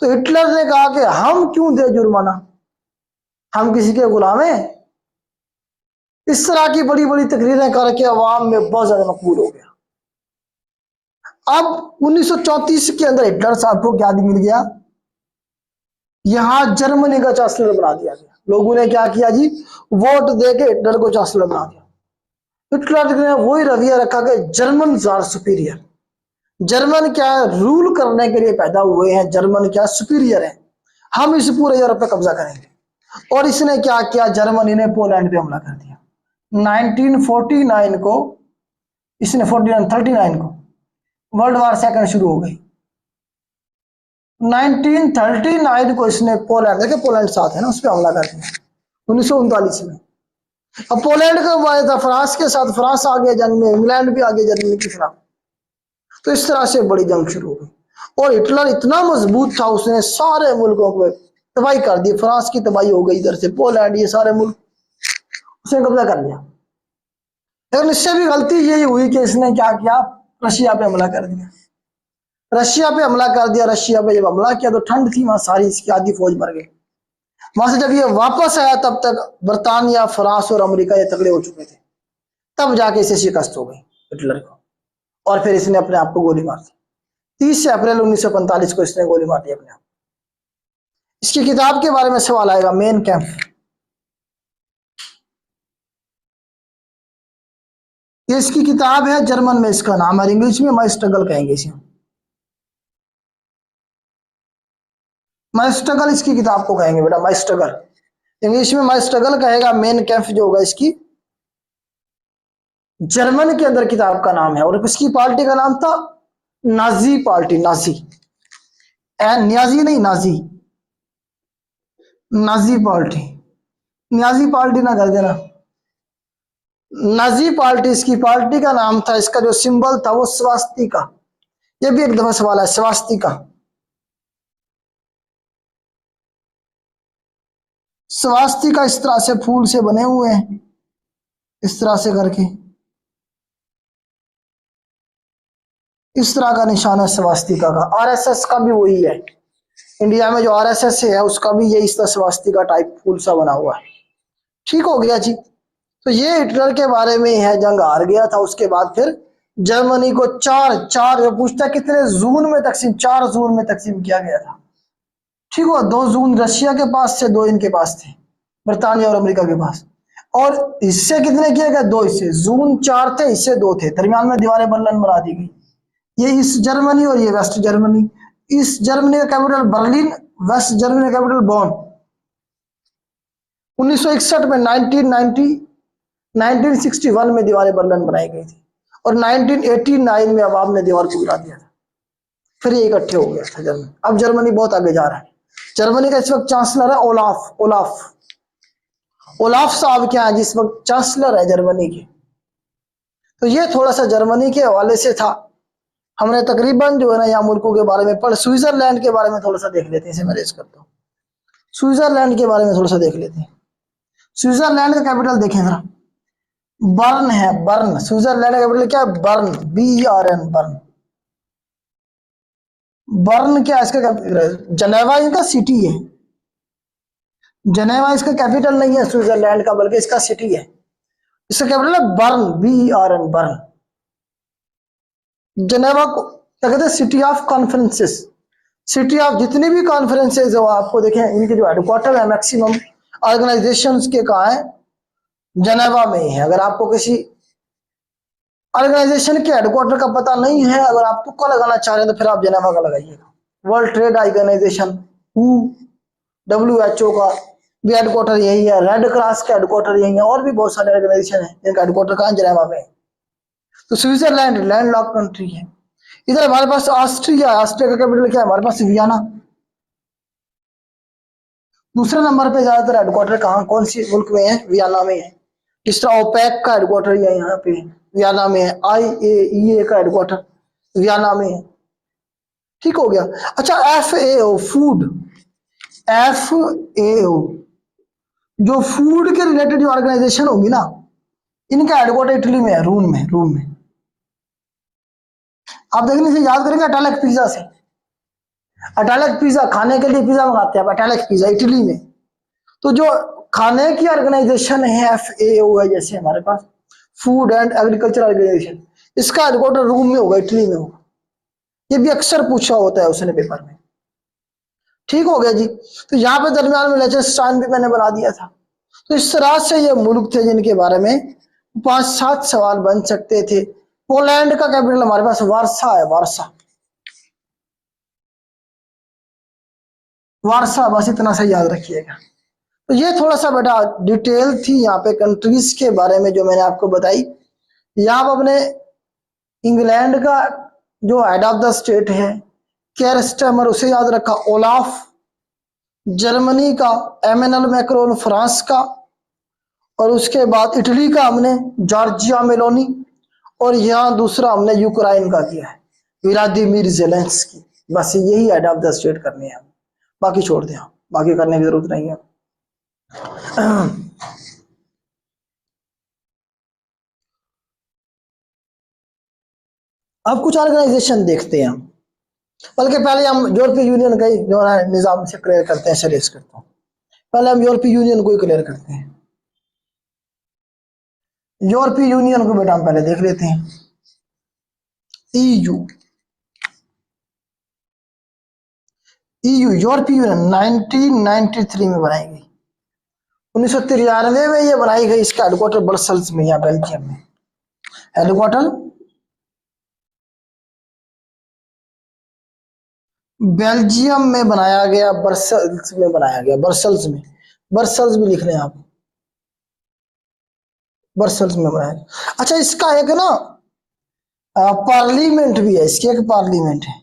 A: तो हिटलर ने कहा कि हम क्यों दे जुर्माना, हम किसी के गुलाम हैं? इस तरह की बड़ी बड़ी तकरीरें करके अवाम में बहुत ज्यादा मकबूल हो गया। अब 1934 के अंदर हिटलर साहब को क्या मिल गया? यहां जर्मनी का चांसलर बना दिया गया। लोगों ने क्या किया जी? वोट देके हिटलर को चांसलर बना दिया। हिटलर ने वही रवैया रखा कि जर्मन आर सुपीरियर, जर्मन क्या है? रूल करने के लिए पैदा हुए हैं, जर्मन क्या सुपीरियर है, हम इस पूरे यूरोप पे कब्जा करेंगे। और इसने क्या किया? जर्मनी ने पोलैंड पे हमला कर दिया 1949 को। इसने 39 को वर्ल्ड वार सेकंड शुरू हो गई। 1939 को इसने पोलैंड, देखिए पोलैंड साथ है ना, उस पर हमला कर दिया 1939 में। अब पोलैंड का हुआ था फ्रांस के साथ, फ्रांस आ गया जंग में, इंग्लैंड भी आ गया जर्मनी के खिलाफ। तो इस तरह से बड़ी जंग शुरू हो गई। और हिटलर इतना मजबूत था, उसने सारे मुल्कों को तबाही कर दी। फ्रांस की तबाही हो गई, इधर से पोलैंड, ये सारे मुल्क उसने कब्जा कर लिया। लेकिन इससे भी गलती यही हुई कि इसने क्या किया? रशिया पे हमला कर दिया। रशिया पे हमला कर दिया। रशिया पे जब हमला किया तो ठंड थी वहां, सारी इसकी आधी फौज मर गई। वहां से जब ये वापस आया तब तक बर्तानिया, फ्रांस और अमेरिका ये तगड़े हो चुके थे। तब जाके इसे शिकस्त हो गई हिटलर को, और फिर इसने अपने आप को गोली मार दी। 30 अप्रैल 1945 को इसने गोली मार दी अपने आप। इसकी किताब के बारे में सवाल आएगा, मेन कैंप। ये इसकी किताब है, जर्मन में इसका नाम है, इंग्लिश में माई स्ट्रगल कहेंगे इसे। माई स्ट्रगल इसकी किताब को कहेंगे बेटा, माई स्ट्रगल। इंग्लिश में माई स्ट्रगल कहेगा, मेन कैंप जो होगा इसकी। जर्मन के अंदर किताब का नाम है। और किसकी पार्टी का नाम था? Nazi party, Nazi. न्याजी नहीं, नाजी, नाजी पार्टी। न्याजी पार्टी ना कर देना, नाजी पार्टी इसकी पार्टी का नाम था। इसका जो सिंबल था वो स्वास्तिका। ये भी एक दफा सवाल है, स्वास्तिका। स्वास्तिका इस तरह से फूल से बने हुए हैं, इस तरह से करके, इस तरह का निशान है स्वास्तिका का। आरएसएस का भी वही है, इंडिया में जो आरएसएस है उसका भी ये इस तरह स्वास्तिका टाइप फूल सा बना हुआ है। ठीक हो गया जी। तो ये हिटलर के बारे में है, जंग हार गया था। उसके बाद फिर जर्मनी को चार जो पूछता कितने जोन में तकसीम, 4 जोन में तकसीम किया गया था। ठीक हो, 2 जोन रशिया के पास थे, 2 इनके पास थे, बर्तानिया और अमेरिका के पास। और हिस्से कितने किए गए? 2 हिस्से। जोन 4 थे, हिस्से 2 थे। दरमियान में दीवारें बर्लिन बना दी गई। ये ईस्ट जर्मनी और ये वेस्ट जर्मनी। ईस्ट जर्मनी का कैपिटल बर्लिन, वेस्ट जर्मनी का कैपिटल बॉन। 1961 में 1961 में दीवारें बर्लिन बनाई गई थी और 1989 में अवाम ने दीवार को गिरा दिया था। फिर ये इकट्ठे हो गया था जर्मनी। अब जर्मनी बहुत आगे जा रहा है। जर्मनी का इस वक्त चांसलर है ओलाफ साहब क्या है जिस वक्त चांसलर है जर्मनी के। तो ये थोड़ा सा जर्मनी के हवाले से था। हमने तकरीबन जो है ना यहाँ मुल्कों के बारे में पढ़। स्विट्जरलैंड के बारे में थोड़ा सा देख लेते हैं, इसे मैं रेज करता हूँ। स्विट्जरलैंड के बारे में थोड़ा सा देख लेते हैं। स्विट्जरलैंड का कैपिटल देखें जरा, बर्न है, बर्न। स्विट्जरलैंड का कैपिटल क्या है? Burn, BRN, burn. बर्न क्या है इसका कैपिटल? जनेवा इनका सिटी है। जनेवा इसका कैपिटल नहीं है स्विट्जरलैंड का, बल्कि इसका सिटी है। इसका कैपिटल है बर्न, BRN, बर्न। जनेवा को क्या कहते हैं? City of conferences. City of जितनी भी कॉन्फ्रेंसेस हो आपको देखें, इनके जो हेडक्वार्टर है मैक्सिमम ऑर्गेनाइजेशंस के कहाँ है? जनेवा में ही है। अगर आपको किसी ऑर्गेनाइजेशन के हेडक्वार्टर का पता नहीं है, अगर आप तुक्का लगाना चाह रहे हैं तो फिर आप जनेवा का लगाइएगा। वर्ल्ड ट्रेड ऑर्गेनाइजेशन, WHO का भी हेडक्वार्टर यही है। रेड क्रॉस का हेडक्वार्टर यही है। और भी बहुत सारे ऑर्गेनाइजेशन है जिनका हेडक्वार्टर कहाँ? जनेवा में। तो स्विट्जरलैंड लैंड लॉक कंट्री है। इधर हमारे पास ऑस्ट्रिया। ऑस्ट्रिया का कैपिटल क्या है? हमारे पास वियना। दूसरे नंबर पे ज्यादातर हेडक्वार्टर कहाँ, कौन सी मुल्क में है? वियना में है। जिस तरह ओपेक का हेडक्वार्टर यहाँ पे वियना में है। IAEA का हेडक्वार्टर वियना में है। ठीक हो गया। अच्छा, FAO, फूड, FAO जो फूड के रिलेटेड जो ऑर्गेनाइजेशन होगी ना, इनका हेडक्वार्टर इटली में है, रोम में। आप देखने से याद करेंगे अटालिक पिज्जा से। अटालिक पिज्जा खाने के लिए पिज्जा मंगाते हैं, अटालिक पिज्जा इटली में। तो जो खाने की ऑर्गेनाइजेशन है FAO है, जैसे हमारे पास फूड एंड एग्रीकल्चर ऑर्गेनाइजेशन, इसका हेडक्वार्टर रोम में होगा, इटली में होगा। ये भी अक्सर पूछा होता है उसने पेपर में। ठीक हो गया जी। तो यहाँ पे दरमियान में लिechtenstein भी मैंने बना दिया था। तो इस तरह से ये मुल्क थे जिनके बारे में 5-7 सवाल बन सकते थे। पोलैंड का कैपिटल हमारे पास वारसा है, वारसा, बस इतना सा याद रखिएगा। तो ये थोड़ा सा बेटा डिटेल थी यहाँ पे कंट्रीज के बारे में जो मैंने आपको बताई। यहाँ आप अपने इंग्लैंड का जो हेड ऑफ द स्टेट है केयर स्टारमर, उसे याद रखा। ओलाफ जर्मनी का, एमेनुएल मैक्रोन फ्रांस का, और उसके बाद इटली का हमने जॉर्जिया मेलोनी, और यहाँ दूसरा हमने यूक्रेन का किया है, व्लादिमीर ज़ेलेंस्की। बस यही हेड ऑफ द स्टेट करने हैं, बाकी छोड़ दें, बाकी करने की जरूरत नहीं है। अब कुछ ऑर्गेनाइजेशन देखते हैं हम, बल्कि पहले हम यूरोपीय यूनियन का ही जो है निजाम से क्लियर करते हैं, सरेस करता हूँ। पहले हम यूरोपीय यूनियन को ही क्लियर करते हैं। यूरोपीय यूनियन को बेटा हम पहले देख लेते हैं। EU यूरोपीय यूनियन 1993 में बनाई गई। 1993 में ये बनाई गई। इसका हेडक्वार्टर ब्रसेल्स में या बेल्जियम में। हेडक्वार्टर बेल्जियम में बनाया गया, ब्रसेल्स में बनाया गया, ब्रसेल्स में, ब्रसेल्स भी लिख लें आप, ब्रसेल्स में बनाया गया। अच्छा, इसका एक ना पार्लियामेंट भी है, इसकी एक पार्लियामेंट है,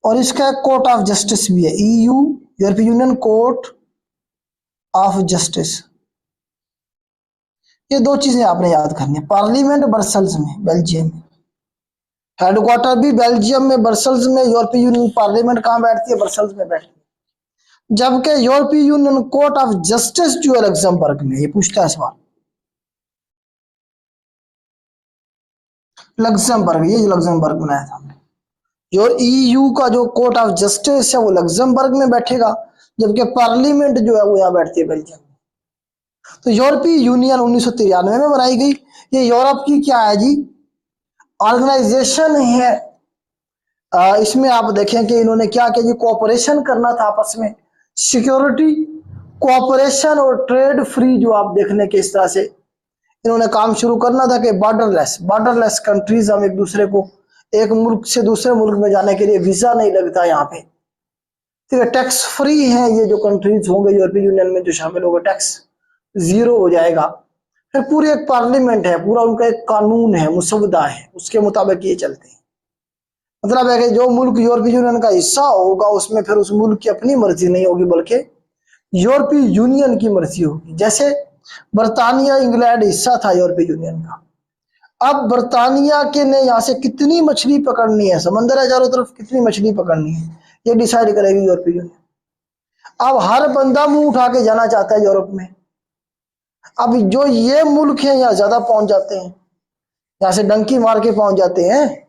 A: और इसका एक कोर्ट ऑफ जस्टिस भी है, EU European union court of justice. ये दो चीजें आपने याद करनी है, पार्लियामेंट ब्रसेल्स में, बेल्जियम में, हेडक्वार्टर भी बेल्जियम में, ब्रसेल्स में। यूरोपीय यूनियन पार्लियामेंट कहाँ बैठती है? ब्रसेल्स में बैठती है। जबकि यूरोपीय यूनियन कोर्ट ऑफ जस्टिस जो है लक्समबर्ग में, ये पूछता है सवाल, लक्समबर्ग, ये लक्समबर्ग बनाया था हमने। और ईयू का जो कोर्ट ऑफ जस्टिस है वो लक्समबर्ग में बैठेगा, जबकि पार्लियामेंट जो है वो यहाँ बैठती है बेल्जियम में। तो यूरोपीय यूनियन 1993 में बनाई गई। ये यूरोप की क्या है जी? ऑर्गेनाइजेशन है। इसमें आप देखें कि इन्होंने क्या किया जी, कोऑपरेशन करना था आपस में, सिक्योरिटी, कोऑपरेशन और ट्रेड फ्री, जो आप देखने के इस तरह से इन्होंने काम शुरू करना था कि बॉर्डरलेस कंट्रीज, हम एक दूसरे को, एक मुल्क से दूसरे मुल्क में जाने के लिए वीजा नहीं लगता यहाँ पे, ठीक है, टैक्स फ्री है ये जो कंट्रीज होंगे यूरोपीय यूनियन में जो शामिल होगा, टैक्स जीरो हो जाएगा। फिर पूरी एक पार्लियामेंट है, पूरा उनका एक कानून है, मुसवदा है, उसके मुताबिक ये चलते हैं। मतलब है कि जो मुल्क यूरोपीय यूनियन का हिस्सा होगा उसमें फिर उस मुल्क की अपनी मर्जी नहीं होगी, बल्कि यूरोपीय यूनियन की मर्जी होगी। जैसे बर्तानिया, इंग्लैंड हिस्सा था यूरोपीय यूनियन का। अब बर्तानिया के ने यहाँ से कितनी मछली पकड़नी है, समंदर है चारों तरफ, कितनी मछली पकड़नी है ये डिसाइड करेगी यूरोपीय यूनियन। अब हर बंदा मुंह उठा के जाना चाहता है यूरोप में। अब जो ये मुल्क है यहाँ ज्यादा पहुंच जाते हैं, यहाँ से डंकी मार के पहुंच जाते हैं,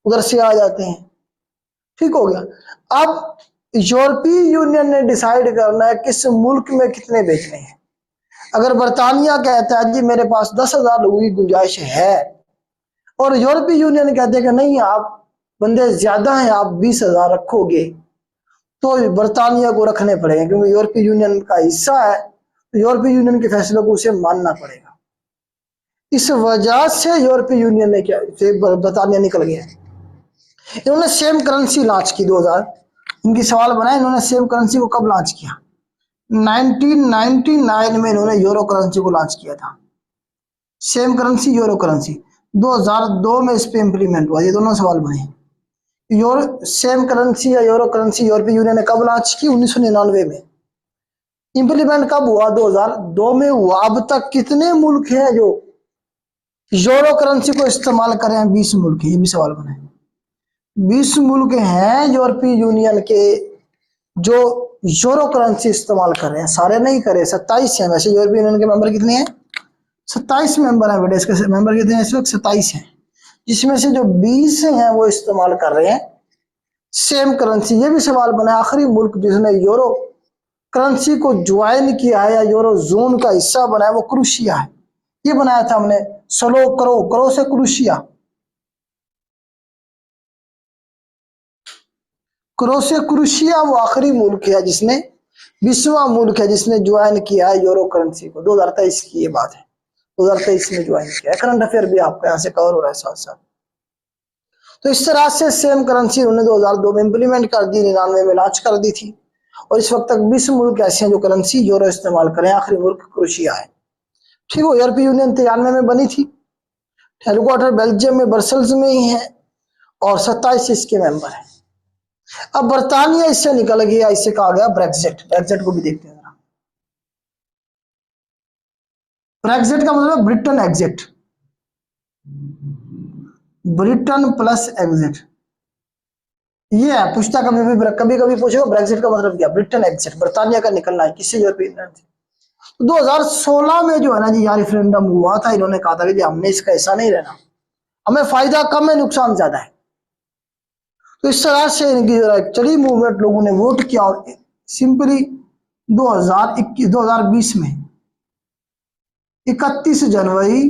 A: उधर से आ जाते हैं, ठीक हो गया। अब यूरोपीय यूनियन ने डिसाइड करना है किस मुल्क में कितने बेचने हैं। अगर बर्तानिया कहता है जी मेरे पास 10,000 लोगों की गुंजाइश है, और यूरोपीय यूनियन कहते हैं कि नहीं आप बंदे ज्यादा हैं, आप 20,000 रखोगे, तो बर्तानिया को रखने पड़ेंगे, क्योंकि यूरोपीय यूनियन का हिस्सा है, तो यूरोपीय यूनियन के फैसलों को उसे मानना पड़ेगा। इस वजह से यूरोपीय यूनियन ने क्या, बर्तानिया निकल गया। इन्होंने सेम करेंसी लॉन्च की 2000, इनकी सवाल बनाए, इन्होंने सेम करेंसी को कब लॉन्च किया? 1999 में इन्होंने यूरो करेंसी को लॉन्च किया था। सेम करेंसी, यूरो करेंसी 2002 में इस पे इंप्लीमेंट हुआ। ये दोनों सवाल बने। यूरो सेम करेंसी या यूरो करेंसी यूरोपीय यूनियन ने कब लॉन्च की? 1999 में। इंप्लीमेंट कब हुआ? 2002 में हुआ। अब तक कितने मुल्क हैं जो यूरो करेंसी को इस्तेमाल करें? 20 मुल्क है, ये भी सवाल बने। 20 मुल्क हैं यूरोपीय यूनियन के जो यूरो करेंसी इस्तेमाल कर रहे हैं, सारे नहीं करे, 27 हैं। वैसे यूरोपीय यूनियन के मेंबर कितने हैं? 27 मेंबर हैं बेटे, इसके मेंबर कितने हैं इस वक्त? 27 हैं, जिसमें से जो 20 हैं वो इस्तेमाल कर रहे हैं सेम करेंसी। ये भी सवाल बना, आखिरी मुल्क जिसने यूरो करेंसी को ज्वाइन किया है या यूरो जोन का हिस्सा बना है वो क्रोएशिया है। ये बनाया था हमने, स्लो करो, करो से क्रोएशिया, क्रोएशिया वो आखिरी मुल्क है जिसने, 20वां मुल्क है जिसने ज्वाइन किया है यूरो करेंसी को। 2023 की ये बात है, 2023 में ज्वाइन किया है। करंट अफेयर भी आपका यहाँ से कवर हो रहा है साथ साथ। तो इस तरह से सेम करेंसी उन्होंने 2002 में इंप्लीमेंट कर दी, 99 में लॉन्च कर दी थी, और इस वक्त तक 20 मुल्क ऐसे हैं जो करेंसी यूरो इस्तेमाल करें। आखिरी मुल्क क्रोएशिया है, ठीक हो। यूरोपीय यूनियन 93 में बनी थी, हेडक्वार्टर बेल्जियम में ब्रसेल्स में ही है, और 27 इसके मेंबर हैं। अब बर्तानिया इससे निकल गया, इससे कहा गया ब्रेक्जिट। ब्रेक्जिट को भी देखते हैं। ब्रेक्जिट का मतलब Britain exit, Britain plus exit. ये है, पूछता कभी कभी पूछेगा ब्रेक्जिट का मतलब क्या? ब्रिटेन एग्जिट, बर्तानिया का निकलना है किससे? यूरोपीय यूनियन से। 2016 में जो है ना जी यहाँ रेफरेंडम हुआ था, इन्होंने कहा था कि हमने इसका ऐसा नहीं रहना, हमें फायदा कम है नुकसान ज्यादा है। तो इस तरह से इनकी चली मूवमेंट, लोगों ने वोट किया, और सिंपली 2020 में 31 जनवरी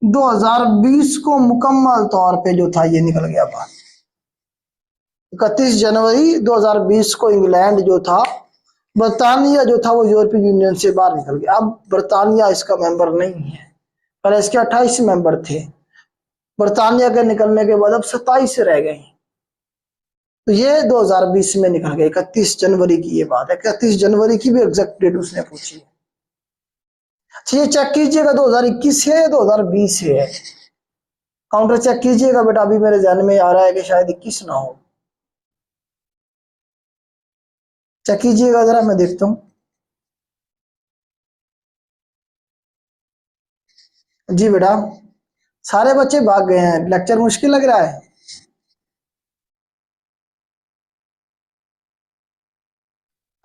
A: 2020 को मुकम्मल तौर पे जो था ये निकल गया बाहर। 31 जनवरी 2020 को इंग्लैंड जो था बर्तानिया जो था वो यूरोपीय यूनियन से बाहर निकल गया। अब बर्तानिया इसका मेंबर नहीं है। पहले इसके 28 मेंबर थे। बर्तानिया के निकलने के बाद अब 27 रह गए। तो ये 2020 में निकल गए। 31 जनवरी की ये बात है। 31 जनवरी की भी एग्जैक्ट डेट उसने पूछी है। अच्छा, ये चेक कीजिएगा 2021 है या 2020 है। काउंटर चेक कीजिएगा बेटा। अभी मेरे ध्यान में आ रहा है कि शायद 21 ना हो। चेक कीजिएगा जरा, मैं देखता हूँ। जी बेटा, सारे बच्चे भाग गए हैं। लेक्चर मुश्किल लग रहा है।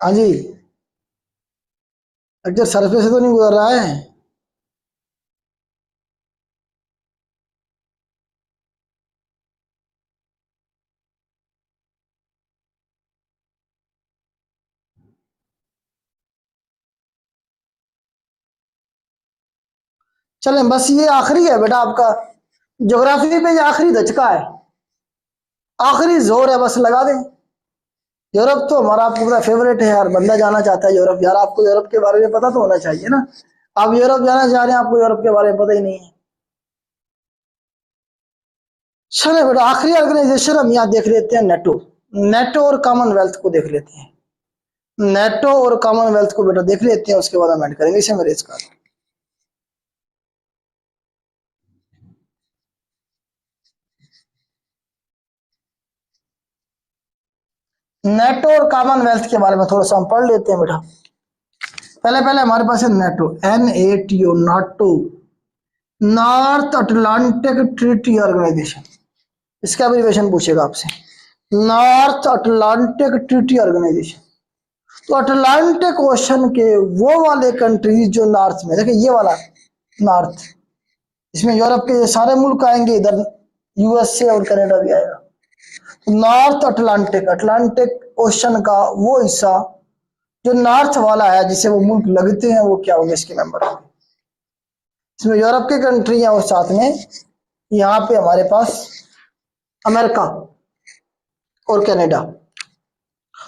A: हाँ जी, लेक्चर सर पे से तो नहीं गुजर रहा है। चलें, बस ये आखिरी है बेटा आपका। ज्योग्राफी पे ये आखिरी धचका है, आखिरी जोर है, बस लगा दें। यूरोप तो हमारा पूरा फेवरेट है यार। बंदा जाना चाहता है यूरोप। यार आपको यूरोप के बारे में पता तो होना चाहिए ना। आप यूरोप जाना चाह रहे हैं, आपको यूरोप के बारे में पता ही नहीं है। चले बेटा, आखिरी ऑर्गेनाइजेशन हम यहाँ देख लेते हैं, नेटो। नेटो और कॉमनवेल्थ को देख लेते हैं। नेटो और कॉमनवेल्थ को बेटा देख लेते हैं, उसके बाद हम ऐड करेंगे इसे मैरिज का। नेटो और कॉमनवेल्थ के बारे में थोड़ा सा हम पढ़ लेते हैं बेटा। पहले पहले हमारे पास है NATO, NATO, NATO, North Atlantic Treaty Organisation. इसका एब्रिविएशन पूछेगा आपसे, नॉर्थ अटलांटिक ट्रीटी ऑर्गेनाइजेशन। तो अटलांटिक ओशन के वो वाले कंट्रीज जो नॉर्थ में, देखिए ये वाला नॉर्थ, इसमें यूरोप के ये सारे मुल्क आएंगे, इधर USA और कनाडा भी आएगा। तो नॉर्थ अटलांटिक, अटलांटिक ओशन का वो हिस्सा जो नॉर्थ वाला है, जिसे वो मुल्क लगते हैं, वो क्या होंगे इसके मेंबर होंगे। इसमें यूरोप की कंट्री है और साथ में यहाँ पे हमारे पास अमेरिका और कनाडा।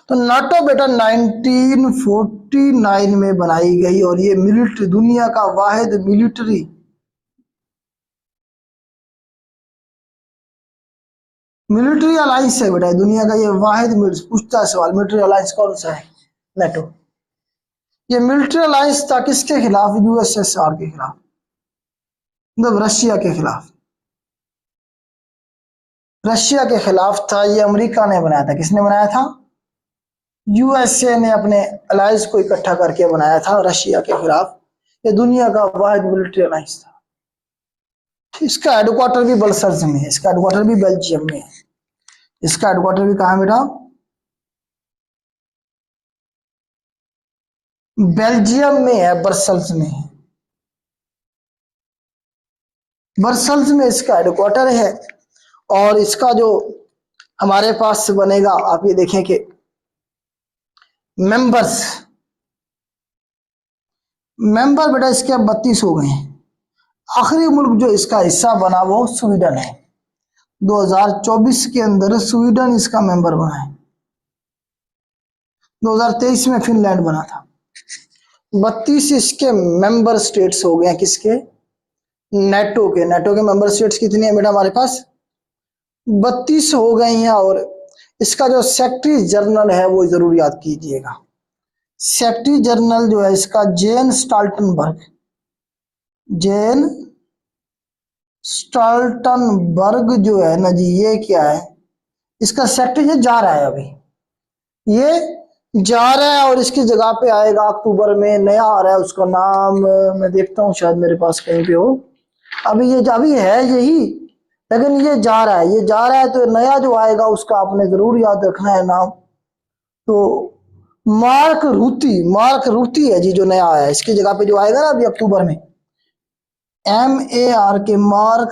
A: तो नाटो बेटा 1949 में बनाई गई और ये मिलिट्री, दुनिया का वाहिद मिलिट्री अलायंस है बेटा। दुनिया का ये वाहिद, पूछता है सवाल, मिलिट्री अलायंस कौन सा है? नेटो। ये मिलिट्री अलायंस था किसके खिलाफ? USSR के खिलाफ, मतलब रशिया के खिलाफ। रशिया के खिलाफ था। ये अमेरिका ने बनाया था। किसने बनाया था? USA ने अपने अलायंस को इकट्ठा करके बनाया था रशिया के खिलाफ। ये दुनिया का वाहिद मिलिट्री अलायंस था। इसका हेडक्वार्टर भी ब्रसेल्स में है। इसका हेडक्वार्टर भी बेल्जियम में है। इसका हेडक्वार्टर भी कहाँ है बेटा? बेल्जियम में है, ब्रसेल्स में है। ब्रसेल्स में इसका हेडक्वार्टर है। और इसका जो हमारे पास बनेगा, आप ये देखें कि मेंबर्स, मेंबर बेटा इसके अब 32 हो गए हैं। आखिरी मुल्क जो इसका हिस्सा बना वो स्वीडन है। 2024 के अंदर स्वीडन इसका मेंबर बना है। 2023 में फिनलैंड बना था। 32 इसके मेंबर स्टेट्स हो गए हैं। किसके? नेटो के। नेटो के मेंबर स्टेट्स कितने हैं बेटा हमारे पास? 32 हो गए हैं। और इसका जो सेक्रेटरी जनरल है वो जरूर याद कीजिएगा। सेक्रेटरी जनरल जो है इसका जेन स्टॉल्टनबर्ग। जेन स्टॉल्टनबर्ग जो है ना जी, ये क्या है? इसका सेक्रेटरी ये जा रहा है, अभी ये जा रहा है और इसकी जगह पे आएगा अक्टूबर में, नया आ रहा है। उसका नाम मैं देखता हूँ, शायद मेरे पास कहीं पे हो। अभी है यही, लेकिन ये जा रहा है। ये जा रहा है तो नया जो आएगा उसका आपने जरूर याद रखना है नाम। तो मार्क रूती है जी जो नया आया है। इसकी जगह पे जो आएगा ना अभी अक्टूबर में, MAR के, मार्क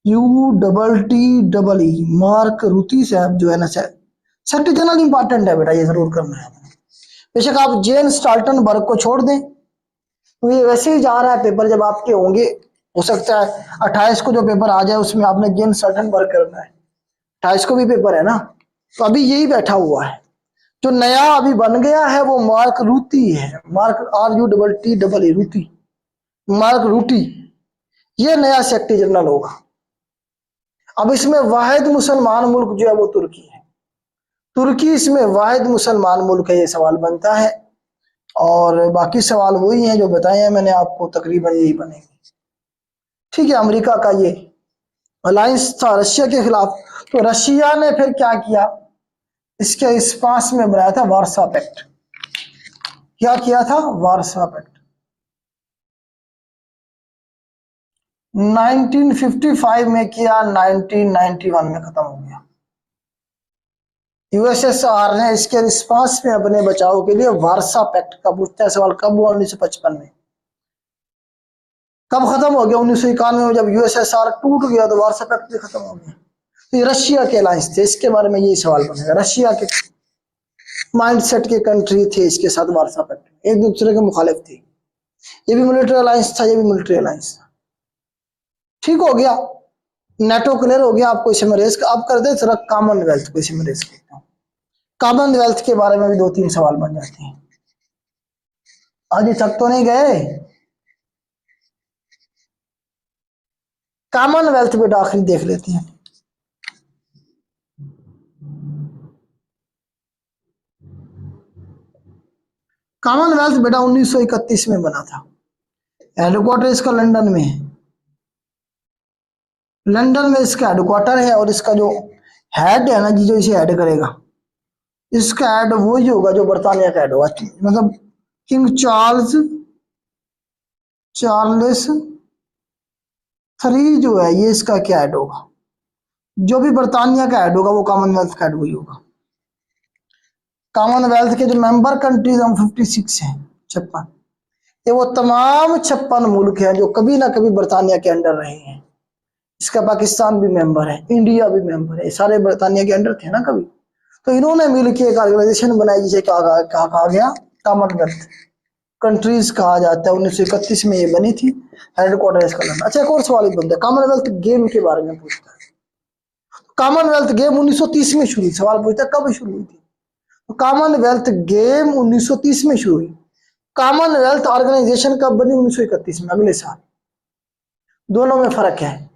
A: RUTTE, मार्क रूती साहब जो है ना, सेक्रेटरी जनरल इंपॉर्टेंट है बेटा, ये जरूर करना है। बेशक आप जेन स्टॉल्टनबर्ग को छोड़ दें, तो ये वैसे ही जा रहा है। पेपर जब आपके होंगे, हो सकता है 28 को जो पेपर आ जाए उसमें आपने जेन स्टॉल्टनबर्ग करना है। 28 को भी पेपर है ना, तो अभी यही बैठा हुआ है। जो नया अभी बन गया है वो मार्क रूटी है, मार्क RUTT रूटी, मार्क रूटी, ये नया सेक्रेटरी जनरल होगा। अब इसमें वाहिद मुसलमान मुल्क जो है वो तुर्की है, तुर्की इसमें वाहिद मुसलमान मुल्क है, ये सवाल बनता है। और बाकी सवाल वही हैं जो बताए हैं मैंने आपको, तकरीबन यही बनेंगे। ठीक है, अमेरिका का ये अलायंस था रशिया के खिलाफ, तो रशिया ने फिर क्या किया, इसके इस पास में बनाया था वार्सा पैक्ट। क्या किया था? Warsaw pact. 1955 में किया, 1991 में खत्म हो गया। यूएसएसआर ने इसके रिस्पांस में अपने बचाव के लिए वार्सा पैक्ट का पूछता है सवाल, कब हुआ? 1955 में। कब खत्म हो गया? 1991 में, जब यूएसएसआर टूट गया तो वार्सा पैक्ट भी खत्म हो गया। तो ये रशिया के अलायंस थे, इसके बारे में यही सवाल बनेगा। रशिया के माइंडसेट के कंट्री थे इसके साथ वार्सा पैक्ट, एक दूसरे के मुखालिफ थे। ये भी मिलिट्री अलायंस था, ये भी मिलिट्री अलायंस था। ठीक हो गया, नेटो क्लियर हो गया, आपको इसे मरेज अब कर दे थोड़ा कॉमनवेल्थ को इसे मरेज करता हूँ। कॉमनवेल्थ के बारे में भी 2-3 सवाल बन जाते हैं। आज तक तो नहीं गए। कॉमनवेल्थ बेटा आखिरी देख लेते हैं। कॉमनवेल्थ बेटा 1931 में बना था। हेडक्वार्टर इसका लंदन में है, लंदन में इसका हेडक्वार्टर है। और इसका जो हेड है ना जी, जो इसे हेड करेगा, इसका हेड वही होगा जो बर्तानिया का हेड होगा, मतलब किंग चार्ल्स 3 जो है, ये इसका क्या हेड होगा? जो भी बर्तानिया का हेड होगा वो कॉमनवेल्थ का हेड वही होगा। कॉमनवेल्थ के जो मेंबर कंट्रीज हम 56 हैं, 56, ये वो तमाम 56 मुल्क हैं जो कभी ना कभी बर्तानिया के अंडर रहे हैं। इसका पाकिस्तान भी मेंबर है, इंडिया भी मेंबर है, सारे बर्तानिया के अंडर थे ना कभी। तो इन्होंने मिलकर एक ऑर्गेनाइजेशन बनाई जिसे कहा गया कॉमनवेल्थ कंट्रीज कहा जाता है। 1931 में ये बनी थी, हेडक्वार्टर इसका लंदन। अच्छा, एक और सवाल बनता है, कॉमनवेल्थ गेम के बारे में पूछता है। कॉमनवेल्थ गेम 1930 में शुरू हुई, सवाल पूछता है कब शुरू हुई थी? तो कॉमनवेल्थ गेम 1930 में शुरू हुई। कॉमनवेल्थ ऑर्गेनाइजेशन कब बनी? 1931 में, अगले साल। दोनों में फर्क है,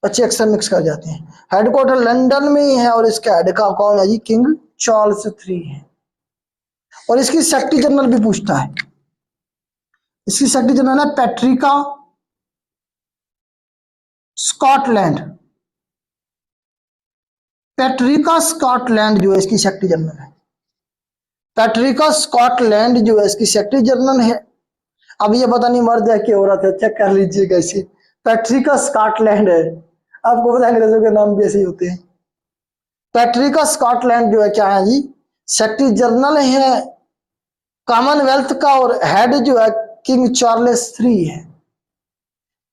A: बच्चे अक्सर मिक्स कर जाते हैं। हेडक्वार्टर लंदन में ही है और इसका हेड का कौन है जी? किंग चार्ल्स 3 है। और इसकी सेक्रेटरी जनरल भी पूछता है, इसकी सेक्रेटरी जनरल है पैट्रिका स्कॉटलैंड। पैट्रिका स्कॉटलैंड जो है इसकी सेक्रेटरी जनरल है। पैट्रिका स्कॉटलैंड जो है इसकी सेक्रेटरी जनरल है। अब ये पता नहीं मर्द है कि औरत है, चेक कर लीजिए कैसे। पैट्रिका स्कॉटलैंड है, आपको पता है अंग्रेजों के नाम भी ऐसे ही होते हैं। पैट्रिका स्कॉटलैंड जो है क्या है जी? सेक्रेटरी जनरल है कॉमनवेल्थ का, और हेड जो है किंग चार्ल्स 3 है।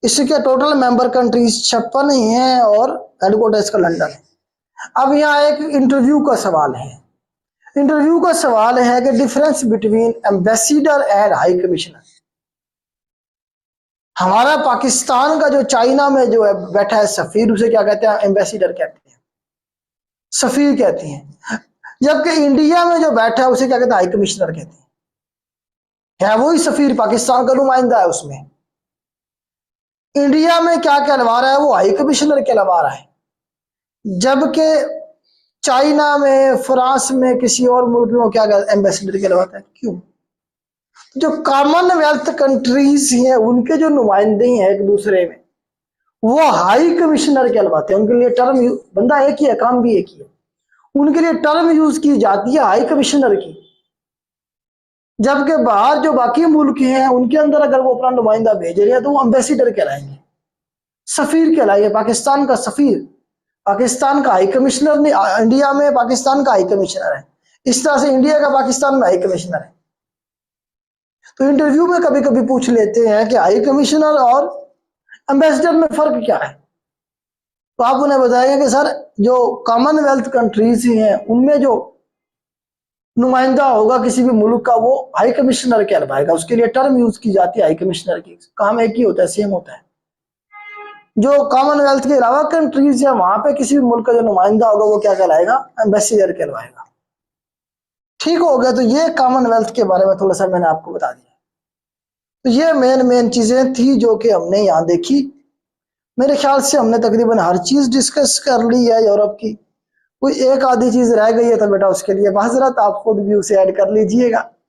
A: इसके टोटल मेंबर कंट्रीज 56 ही हैं और हेडक्वार्टर इसका लंदन है। अब यहाँ एक इंटरव्यू का सवाल है। इंटरव्यू का सवाल है कि difference between ambassador and high commissioner. हमारा पाकिस्तान का जो चाइना में जो है बैठा है सफीर, उसे क्या कहते हैं? एम्बेसिडर कहते हैं, सफीर कहते हैं। जबकि इंडिया में जो बैठा है उसे क्या कहते हैं? हाई कमिश्नर कहते हैं। है वही सफीर, पाकिस्तान का नुमाइंदा है उसमें। इंडिया में क्या कहलवा रहा है? वो हाई कमिश्नर कहलवा रहा है। जबकि चाइना में, फ्रांस में, किसी और मुल्क में वो क्या एम्बेसडर कहलवाता है। क्यों? जो कॉमनवेल्थ कंट्रीज हैं उनके जो नुमाइंदे हैं एक दूसरे में, वो हाई कमिश्नर कहलवाते हैं। उनके लिए टर्म बंदा एक ही है, काम भी एक ही है, उनके लिए टर्म यूज की जाती है हाई कमिश्नर की। जबकि बाहर जो बाकी मुल्क हैं उनके अंदर अगर वो अपना नुमाइंदा भेज रहे हैं तो वो एम्बेसिडर कहलाएंगे, सफीर कहलाएंगे। पाकिस्तान का सफीर, पाकिस्तान का हाई कमिश्नर नहीं, इंडिया में पाकिस्तान का हाई कमिश्नर है। इस तरह से इंडिया का पाकिस्तान में हाई कमिश्नर है। तो इंटरव्यू में कभी कभी पूछ लेते हैं कि हाई कमिश्नर और एम्बेसडर में फर्क क्या है। तो आप उन्हें बताएंगे कि सर जो कॉमनवेल्थ कंट्रीज हैं उनमें जो नुमाइंदा होगा किसी भी मुल्क का वो हाई कमिश्नर कहलवाएगा, उसके लिए टर्म यूज की जाती है हाई कमिश्नर की। काम एक ही होता है, सेम होता है। जो कॉमनवेल्थ के अलावा कंट्रीज है वहां पे किसी भी मुल्क का जो नुमाइंदा होगा वो क्या कहलाएगा? एम्बेसडर कहलवाएगा। ठीक हो गया। तो ये कॉमनवेल्थ के बारे में थोड़ा सा मैंने आपको बता दिया। तो ये मेन चीजें थी जो कि हमने यहाँ देखी। मेरे ख्याल से हमने तकरीबन हर चीज डिस्कस कर ली है यूरोप की। कोई एक आधी चीज रह गई है तो बेटा उसके लिए माजरत, आप खुद भी उसे ऐड कर लीजिएगा।